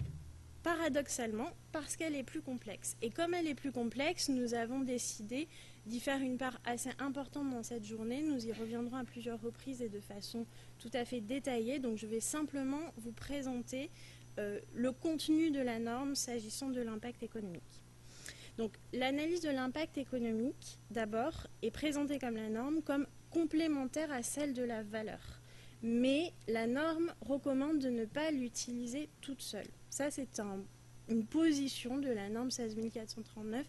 paradoxalement, parce qu'elle est plus complexe. Et comme elle est plus complexe, nous avons décidé d'y faire une part assez importante dans cette journée. Nous y reviendrons à plusieurs reprises et de façon tout à fait détaillée. Donc je vais simplement vous présenter le contenu de la norme s'agissant de l'impact économique. Donc l'analyse de l'impact économique, d'abord, est présentée comme la norme comme complémentaire à celle de la valeur. Mais la norme recommande de ne pas l'utiliser toute seule. Ça, c'est une position de la norme 16439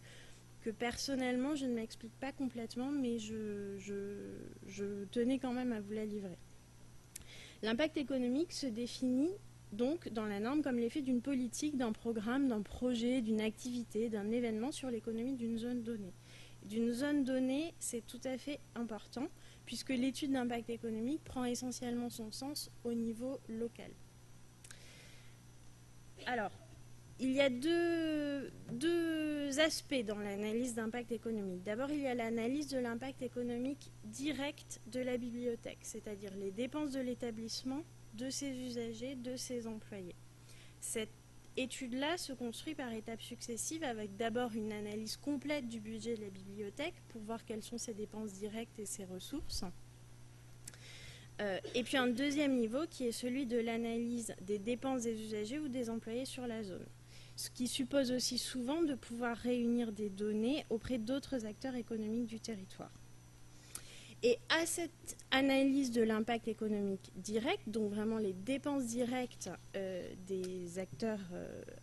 que personnellement, je ne m'explique pas complètement, mais je tenais quand même à vous la livrer. L'impact économique se définit donc dans la norme comme l'effet d'une politique, d'un programme, d'un projet, d'une activité, d'un événement sur l'économie d'une zone donnée. D'une zone donnée, c'est tout à fait important, puisque l'étude d'impact économique prend essentiellement son sens au niveau local. Alors, il y a deux aspects dans l'analyse d'impact économique. D'abord, il y a l'analyse de l'impact économique direct de la bibliothèque, c'est-à-dire les dépenses de l'établissement, de ses usagers, de ses employés. Cette étude-là se construit par étapes successives avec d'abord une analyse complète du budget de la bibliothèque pour voir quelles sont ses dépenses directes et ses ressources. Et puis un deuxième niveau qui est celui de l'analyse des dépenses des usagers ou des employés sur la zone. Ce qui suppose aussi souvent de pouvoir réunir des données auprès d'autres acteurs économiques du territoire. Et à cette analyse de l'impact économique direct, donc vraiment les dépenses directes des acteurs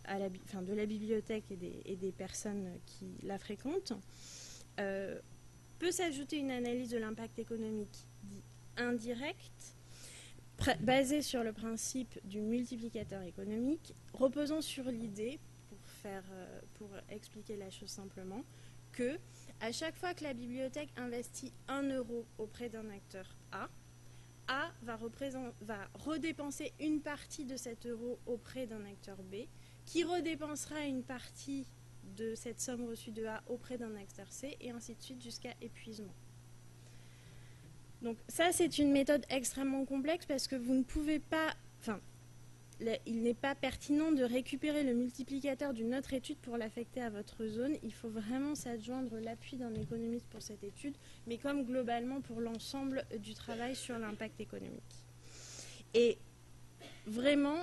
de la bibliothèque et des personnes qui la fréquentent, peut s'ajouter une analyse de l'impact économique dit indirect, basée sur le principe du multiplicateur économique, reposant sur l'idée, pour expliquer la chose simplement, que à chaque fois que la bibliothèque investit 1 euro auprès d'un acteur A va redépenser une partie de cet euro auprès d'un acteur B, qui redépensera une partie de cette somme reçue de A auprès d'un exercé, et ainsi de suite jusqu'à épuisement. Donc ça, c'est une méthode extrêmement complexe parce que vous ne pouvez pas... Enfin, il n'est pas pertinent de récupérer le multiplicateur d'une autre étude pour l'affecter à votre zone. Il faut vraiment s'adjoindre l'appui d'un économiste pour cette étude, mais comme globalement pour l'ensemble du travail sur l'impact économique. Et vraiment,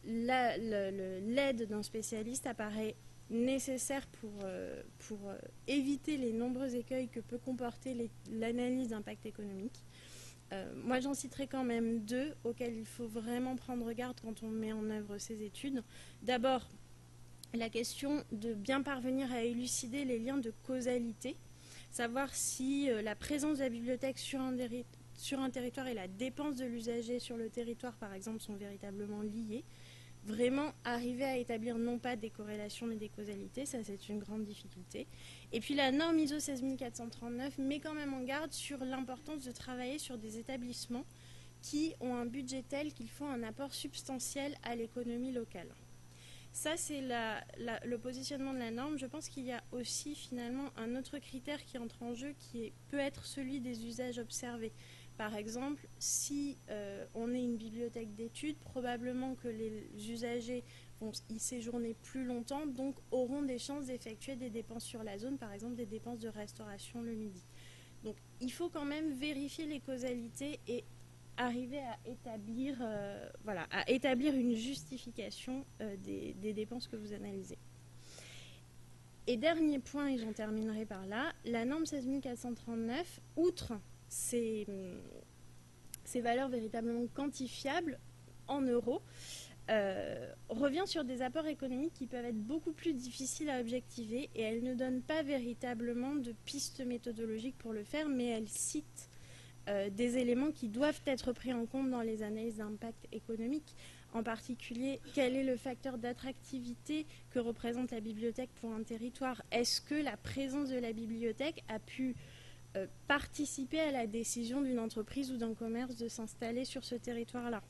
l'aide d'un spécialiste apparaît nécessaire pour éviter les nombreux écueils que peut comporter l'analyse d'impact économique. Moi, j'en citerai quand même deux auxquels il faut vraiment prendre garde quand on met en œuvre ces études. D'abord, la question de bien parvenir à élucider les liens de causalité, savoir si la présence de la bibliothèque sur un territoire et la dépense de l'usager sur le territoire, par exemple, sont véritablement liées. Vraiment arriver à établir non pas des corrélations mais des causalités, ça c'est une grande difficulté. Et puis la norme ISO 16439 met quand même en garde sur l'importance de travailler sur des établissements qui ont un budget tel qu'ils font un apport substantiel à l'économie locale. Ça c'est le positionnement de la norme. Je pense qu'il y a aussi finalement un autre critère qui entre en jeu qui peut être celui des usages observés. Par exemple, si on est une bibliothèque d'études, probablement que les usagers vont y séjourner plus longtemps, donc auront des chances d'effectuer des dépenses sur la zone, par exemple des dépenses de restauration le midi. Donc il faut quand même vérifier les causalités et arriver à établir une justification des dépenses que vous analysez. Et dernier point, et j'en terminerai par là, la norme 16439, outre ces valeurs véritablement quantifiables en euros, revient sur des apports économiques qui peuvent être beaucoup plus difficiles à objectiver, et elle ne donne pas véritablement de pistes méthodologiques pour le faire, mais elle cite des éléments qui doivent être pris en compte dans les analyses d'impact économique. En particulier, quel est le facteur d'attractivité que représente la bibliothèque pour un territoire? Est-ce que la présence de la bibliothèque a pu participer à la décision d'une entreprise ou d'un commerce de s'installer sur ce territoire-là?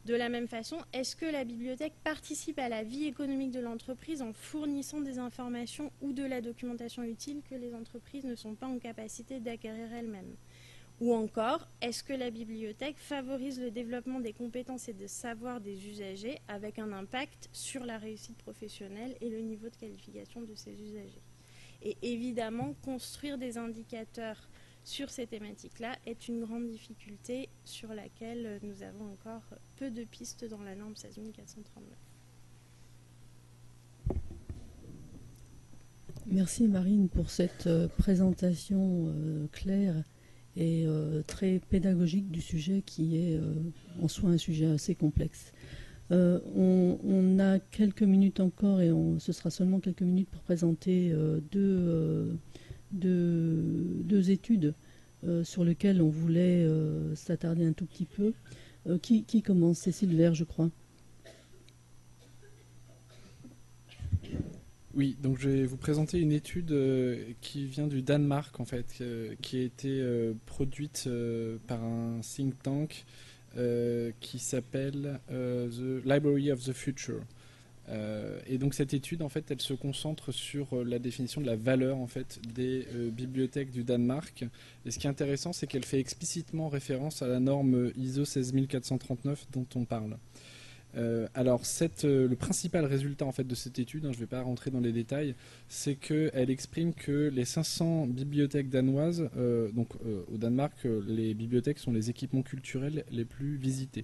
De la même façon, est-ce que la bibliothèque participe à la vie économique de l'entreprise en fournissant des informations ou de la documentation utile que les entreprises ne sont pas en capacité d'acquérir elles-mêmes? Ou encore, est-ce que la bibliothèque favorise le développement des compétences et des savoirs des usagers avec un impact sur la réussite professionnelle et le niveau de qualification de ces usagers? Et évidemment, construire des indicateurs sur ces thématiques-là est une grande difficulté sur laquelle nous avons encore peu de pistes dans la norme 16439. Merci Marine pour cette présentation claire et très pédagogique du sujet qui est en soi un sujet assez complexe. On a quelques minutes encore et ce sera seulement quelques minutes pour présenter deux études sur lesquelles on voulait s'attarder un tout petit peu. Qui commence? Cécile Vert, je crois. Oui, donc je vais vous présenter une étude qui vient du Danemark, en fait, qui a été produite par un think tank qui s'appelle The Library of the Future. Et donc cette étude, en fait, elle se concentre sur la définition de la valeur, en fait, des bibliothèques du Danemark. Et ce qui est intéressant, c'est qu'elle fait explicitement référence à la norme ISO 16439 dont on parle. Alors, le principal résultat en fait de cette étude, je ne vais pas rentrer dans les détails, c'est qu'elle exprime que les 500 bibliothèques danoises, au Danemark, les bibliothèques sont les équipements culturels les plus visités.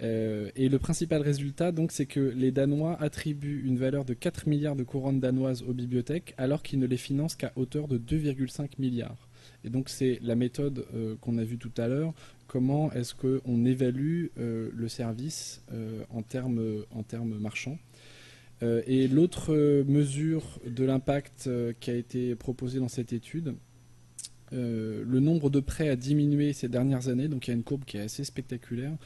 Et le principal résultat, donc, c'est que les Danois attribuent une valeur de 4 milliards de couronnes danoises aux bibliothèques, alors qu'ils ne les financent qu'à hauteur de 2,5 milliards. Et donc, c'est la méthode qu'on a vue tout à l'heure. Comment est-ce qu'on évalue le service en termes marchands. Et l'autre mesure de l'impact qui a été proposée dans cette étude, le nombre de prêts a diminué ces dernières années, donc il y a une courbe qui est assez spectaculaire.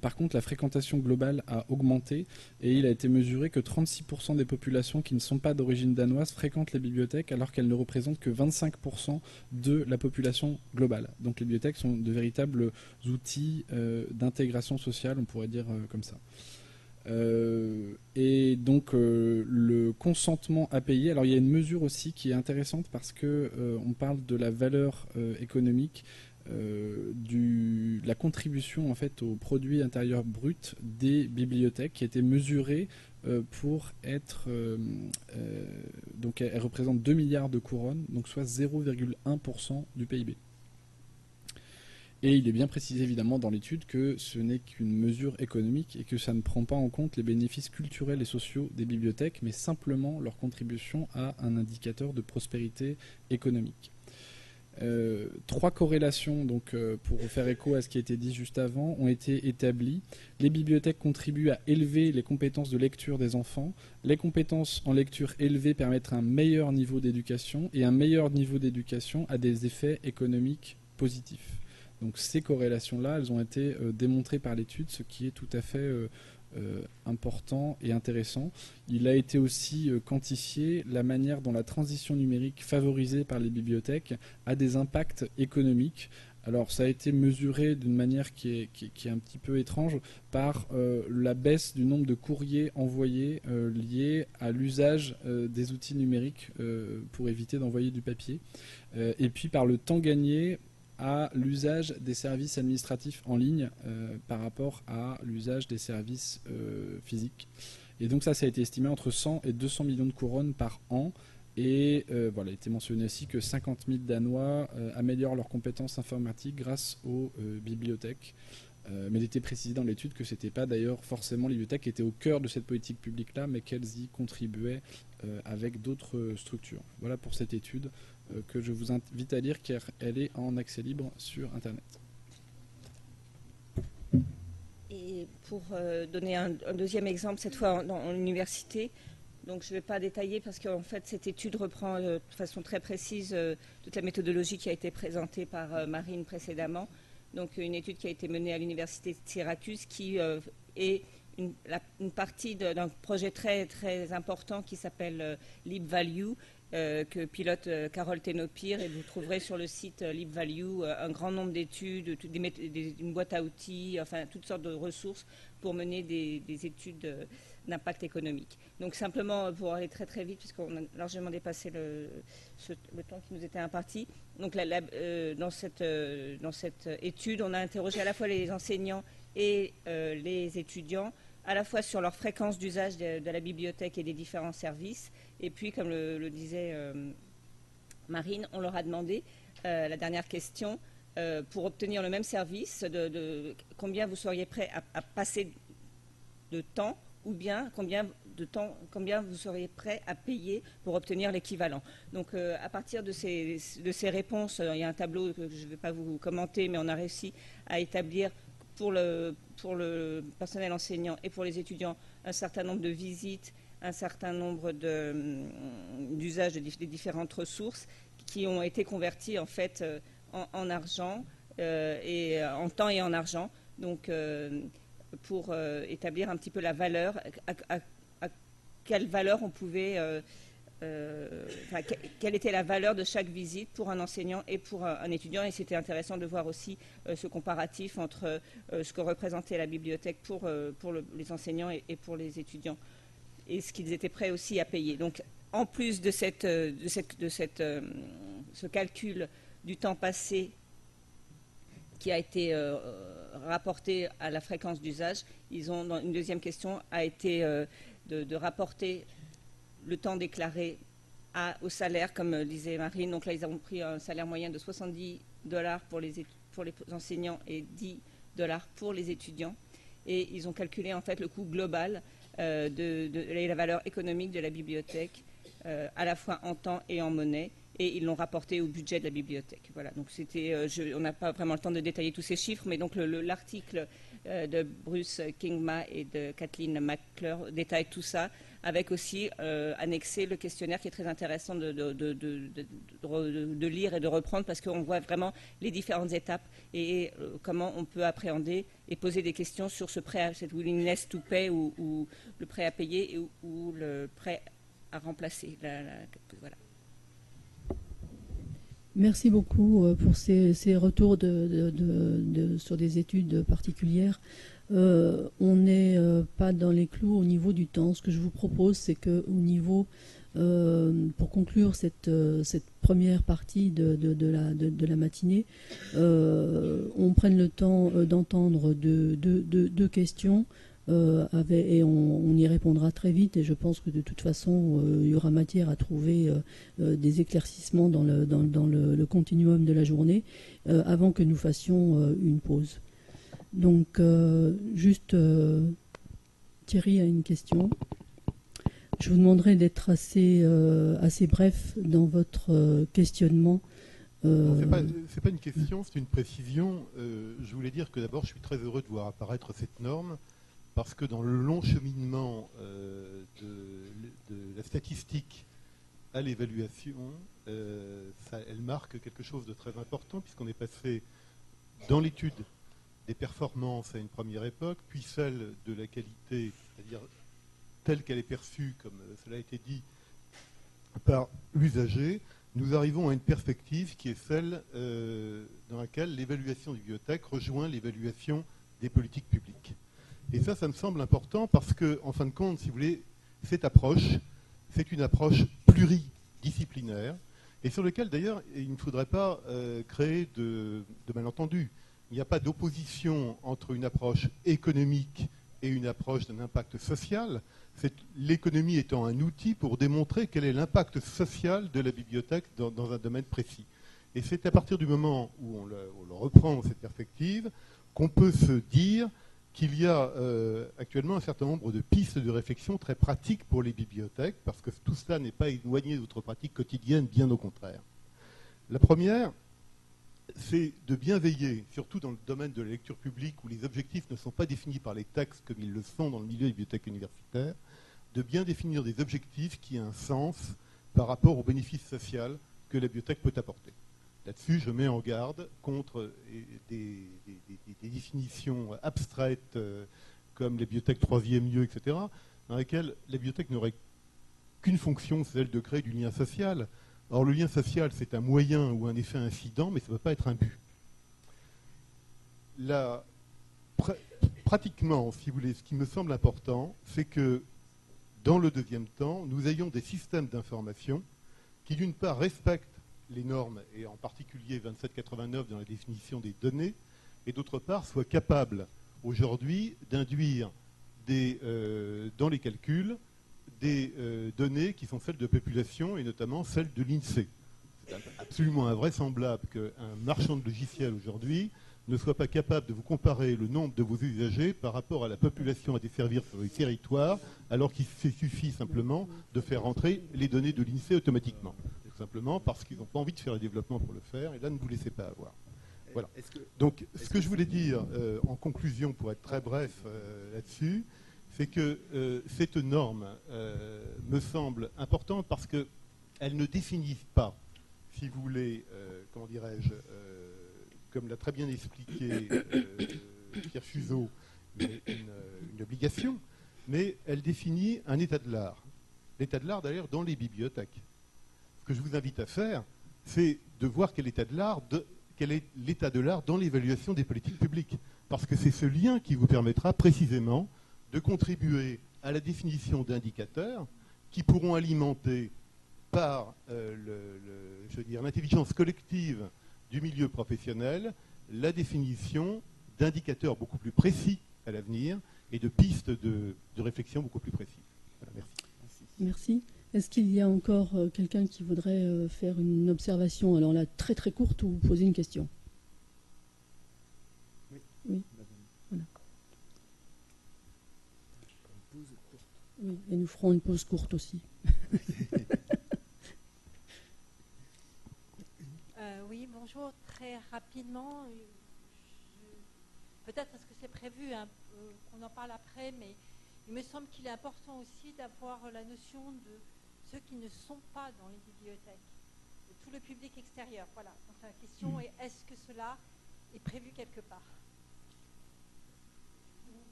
Par contre, la fréquentation globale a augmenté et il a été mesuré que 36% des populations qui ne sont pas d'origine danoise fréquentent les bibliothèques alors qu'elles ne représentent que 25% de la population globale. Donc les bibliothèques sont de véritables outils d'intégration sociale, on pourrait dire comme ça. Et donc le consentement à payer. Alors il y a une mesure aussi qui est intéressante parce que on parle de la valeur économique la contribution en fait au produit intérieur brut des bibliothèques qui a été mesurée pour être donc elle représente 2 milliards de couronnes, donc soit 0,1% du PIB. Et il est bien précisé évidemment dans l'étude que ce n'est qu'une mesure économique et que ça ne prend pas en compte les bénéfices culturels et sociaux des bibliothèques, mais simplement leur contribution à un indicateur de prospérité économique. 3 corrélations, donc, pour faire écho à ce qui a été dit juste avant, ont été établies. Les bibliothèques contribuent à élever les compétences de lecture des enfants. Les compétences en lecture élevées permettent un meilleur niveau d'éducation, et un meilleur niveau d'éducation a des effets économiques positifs. Donc ces corrélations-là, elles ont été démontrées par l'étude, ce qui est tout à fait important et intéressant. Il a été aussi quantifié la manière dont la transition numérique favorisée par les bibliothèques a des impacts économiques. Alors ça a été mesuré d'une manière qui est un petit peu étrange par la baisse du nombre de courriers envoyés liés à l'usage des outils numériques pour éviter d'envoyer du papier, et puis par le temps gagné à l'usage des services administratifs en ligne par rapport à l'usage des services physiques. Et donc ça a été estimé entre 100 et 200 millions de couronnes par an. Et voilà, il a été mentionné aussi que 50 000 Danois améliorent leurs compétences informatiques grâce aux bibliothèques. Mais il était précisé dans l'étude que ce n'était pas d'ailleurs forcément les bibliothèques qui étaient au cœur de cette politique publique-là, mais qu'elles y contribuaient avec d'autres structures. Voilà pour cette étude que je vous invite à lire car elle est en accès libre sur Internet. Et pour donner un deuxième exemple, cette fois en université, donc je ne vais pas détailler parce qu'en fait cette étude reprend de façon très précise toute la méthodologie qui a été présentée par Marine précédemment. Donc une étude qui a été menée à l'université de Syracuse qui est une partie d'un projet très, très important qui s'appelle LibValue, que pilote Carole Tenopir, et vous trouverez sur le site LibValue un grand nombre d'études, une boîte à outils, enfin toutes sortes de ressources pour mener des études d'impact économique. Donc simplement pour aller très très vite, puisqu'on a largement dépassé le temps qui nous était imparti, donc dans cette étude, on a interrogé à la fois les enseignants et les étudiants, à la fois sur leur fréquence d'usage de la bibliothèque et des différents services. Et puis, comme le disait Marine, on leur a demandé, la dernière question, pour obtenir le même service, de combien vous seriez prêt à passer de temps, ou bien combien vous seriez prêt à payer pour obtenir l'équivalent. Donc à partir de ces réponses, il y a un tableau que je ne vais pas vous commenter, mais on a réussi à établir pour le personnel enseignant et pour les étudiants un certain nombre de visites, un certain nombre d'usages des différentes ressources qui ont été convertis en fait en argent, et en temps et en argent. Donc pour établir un petit peu la valeur, à quelle valeur on pouvait, quelle était la valeur de chaque visite pour un enseignant et pour un étudiant. Et c'était intéressant de voir aussi ce comparatif entre ce que représentait la bibliothèque pour les enseignants et pour les étudiants, et ce qu'ils étaient prêts aussi à payer. Donc en plus de ce calcul du temps passé qui a été rapporté à la fréquence d'usage, ils ont, dans une deuxième question, a été de rapporter le temps déclaré au salaire, comme disait Marine. Donc là, ils ont pris un salaire moyen de $70 pour les enseignants et $10 pour les étudiants. Et ils ont calculé en fait le coût global de la valeur économique de la bibliothèque, à la fois en temps et en monnaie. Et ils l'ont rapporté au budget de la bibliothèque. Voilà, donc on n'a pas vraiment le temps de détailler tous ces chiffres, mais donc l'article de Bruce Kingma et de Kathleen McClure détaille tout ça, avec aussi annexé le questionnaire qui est très intéressant de lire et de reprendre, parce qu'on voit vraiment les différentes étapes et comment on peut appréhender et poser des questions sur ce prêt, cette willingness to pay, ou le prêt à payer, ou le prêt à remplacer. Voilà. Merci beaucoup pour ces retours sur des études particulières. On n'est pas dans les clous au niveau du temps. Ce que je vous propose, c'est que au niveau, pour conclure cette première partie de la matinée, on prenne le temps d'entendre deux questions. Et on y répondra très vite, et je pense que de toute façon il y aura matière à trouver des éclaircissements dans le continuum de la journée avant que nous fassions une pause. Donc juste Thierry a une question. Je vous demanderai d'être assez bref dans votre questionnement. C'est pas une question, c'est une précision. Je voulais dire que d'abord je suis très heureux de voir apparaître cette norme, parce que dans le long cheminement de la statistique à l'évaluation, elle marque quelque chose de très important, puisqu'on est passé dans l'étude des performances à une première époque, puis celle de la qualité, c'est-à-dire telle qu'elle est perçue, comme cela a été dit, par l'usager. Nous arrivons à une perspective qui est celle dans laquelle l'évaluation des bibliothèques rejoint l'évaluation des politiques publiques. Et ça me semble important parce que, en fin de compte, si vous voulez, cette approche, c'est une approche pluridisciplinaire et sur laquelle, d'ailleurs, il ne faudrait pas créer de malentendus. Il n'y a pas d'opposition entre une approche économique et une approche d'un impact social. L'économie étant un outil pour démontrer quel est l'impact social de la bibliothèque dans un domaine précis. Et c'est à partir du moment où on le reprend dans cette perspective qu'on peut se dire qu'il y a actuellement un certain nombre de pistes de réflexion très pratiques pour les bibliothèques, parce que tout cela n'est pas éloigné de votre pratique quotidienne, bien au contraire. La première, c'est de bien veiller, surtout dans le domaine de la lecture publique, où les objectifs ne sont pas définis par les textes comme ils le sont dans le milieu des bibliothèques universitaires, de bien définir des objectifs qui aient un sens par rapport au bénéfice social que la bibliothèque peut apporter. Là-dessus, je mets en garde contre des définitions abstraites comme les bibliothèques troisième lieu, etc., dans lesquelles la bibliothèque n'aurait qu'une fonction, celle de créer du lien social. Or, le lien social, c'est un moyen ou un effet incident, mais ça ne peut pas être un but. Pratiquement, si vous voulez, ce qui me semble important, c'est que, dans le deuxième temps, nous ayons des systèmes d'information qui, d'une part, respectent les normes, et en particulier 2789 dans la définition des données, et d'autre part, soient capables, aujourd'hui, d'induire dans les calculs des données qui sont celles de population, et notamment celles de l'INSEE. C'est absolument invraisemblable qu'un marchand de logiciels aujourd'hui ne soit pas capable de vous comparer le nombre de vos usagers par rapport à la population à desservir sur le territoire, alors qu'il suffit simplement de faire rentrer les données de l'INSEE automatiquement. Tout simplement parce qu'ils n'ont pas envie de faire le développement pour le faire, et là, ne vous laissez pas avoir. Voilà. Donc, ce que je voulais dire en conclusion, pour être très bref là-dessus, c'est que cette norme me semble importante parce qu'elle ne définit pas, si vous voulez, comment dirais-je, comme l'a très bien expliqué Pierre Fuseau, une obligation, mais elle définit un état de l'art. L'état de l'art, d'ailleurs, dans les bibliothèques. Ce que je vous invite à faire, c'est de voir quel est l'état de l'art dans l'évaluation des politiques publiques. Parce que c'est ce lien qui vous permettra précisément de contribuer à la définition d'indicateurs qui pourront alimenter par l'intelligence collective du milieu professionnel la définition d'indicateurs beaucoup plus précis à l'avenir et de pistes de réflexion beaucoup plus précises. Voilà, merci. Merci. Est-ce qu'il y a encore quelqu'un qui voudrait faire une observation, alors là, très très courte, ou poser une question? Oui. Voilà. Oui, et nous ferons une pause courte aussi. Oui, bonjour. Très rapidement, peut-être est-ce que c'est prévu, qu'on en parle après, mais il me semble qu'il est important aussi d'avoir la notion de ceux qui ne sont pas dans les bibliothèques, de tout le public extérieur. Voilà. Donc la question est, est-ce que cela est prévu quelque part?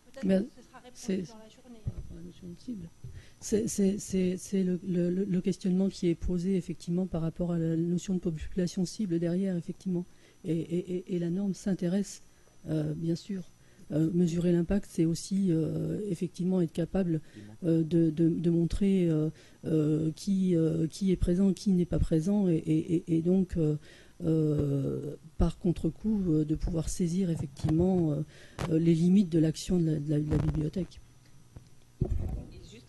Ou peut-être que ce sera répondu dans la journée. La notion de cible. C'est le questionnement qui est posé effectivement par rapport à la notion de population cible derrière, effectivement. Et la norme s'intéresse, bien sûr. Mesurer l'impact, c'est aussi effectivement être capable de montrer qui est présent, qui n'est pas présent, et donc par contre-coup de pouvoir saisir effectivement les limites de l'action de la bibliothèque.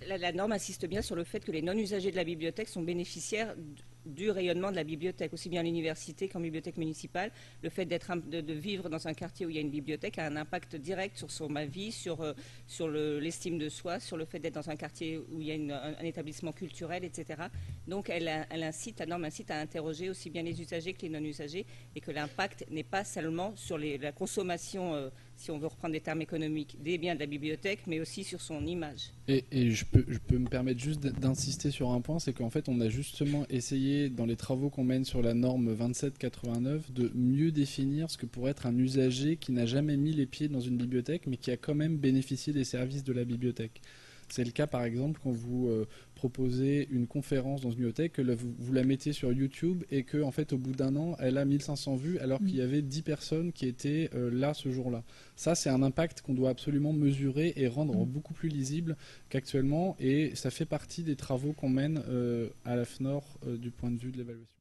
La norme insiste bien sur le fait que les non-usagers de la bibliothèque sont bénéficiaires du rayonnement de la bibliothèque, aussi bien à l'université qu'en bibliothèque municipale. Le fait de vivre dans un quartier où il y a une bibliothèque a un impact direct sur son vie, sur l'estime de soi, sur le fait d'être dans un quartier où il y a un établissement culturel, etc. Donc la norme incite à interroger aussi bien les usagers que les non-usagers, et que l'impact n'est pas seulement sur la consommation, si on veut reprendre des termes économiques, des biens de la bibliothèque, mais aussi sur son image. Et je peux me permettre juste d'insister sur un point, c'est qu'en fait on a justement essayé dans les travaux qu'on mène sur la norme 2789 de mieux définir ce que pourrait être un usager qui n'a jamais mis les pieds dans une bibliothèque mais qui a quand même bénéficié des services de la bibliothèque. C'est le cas par exemple quand vous proposez une conférence dans une bibliothèque, que vous la mettez sur YouTube et que en fait au bout d'un an elle a 1500 vues alors qu'il y avait 10 personnes qui étaient là ce jour-là. Ça c'est un impact qu'on doit absolument mesurer et rendre beaucoup plus lisible qu'actuellement, et ça fait partie des travaux qu'on mène à la FNOR du point de vue de l'évaluation.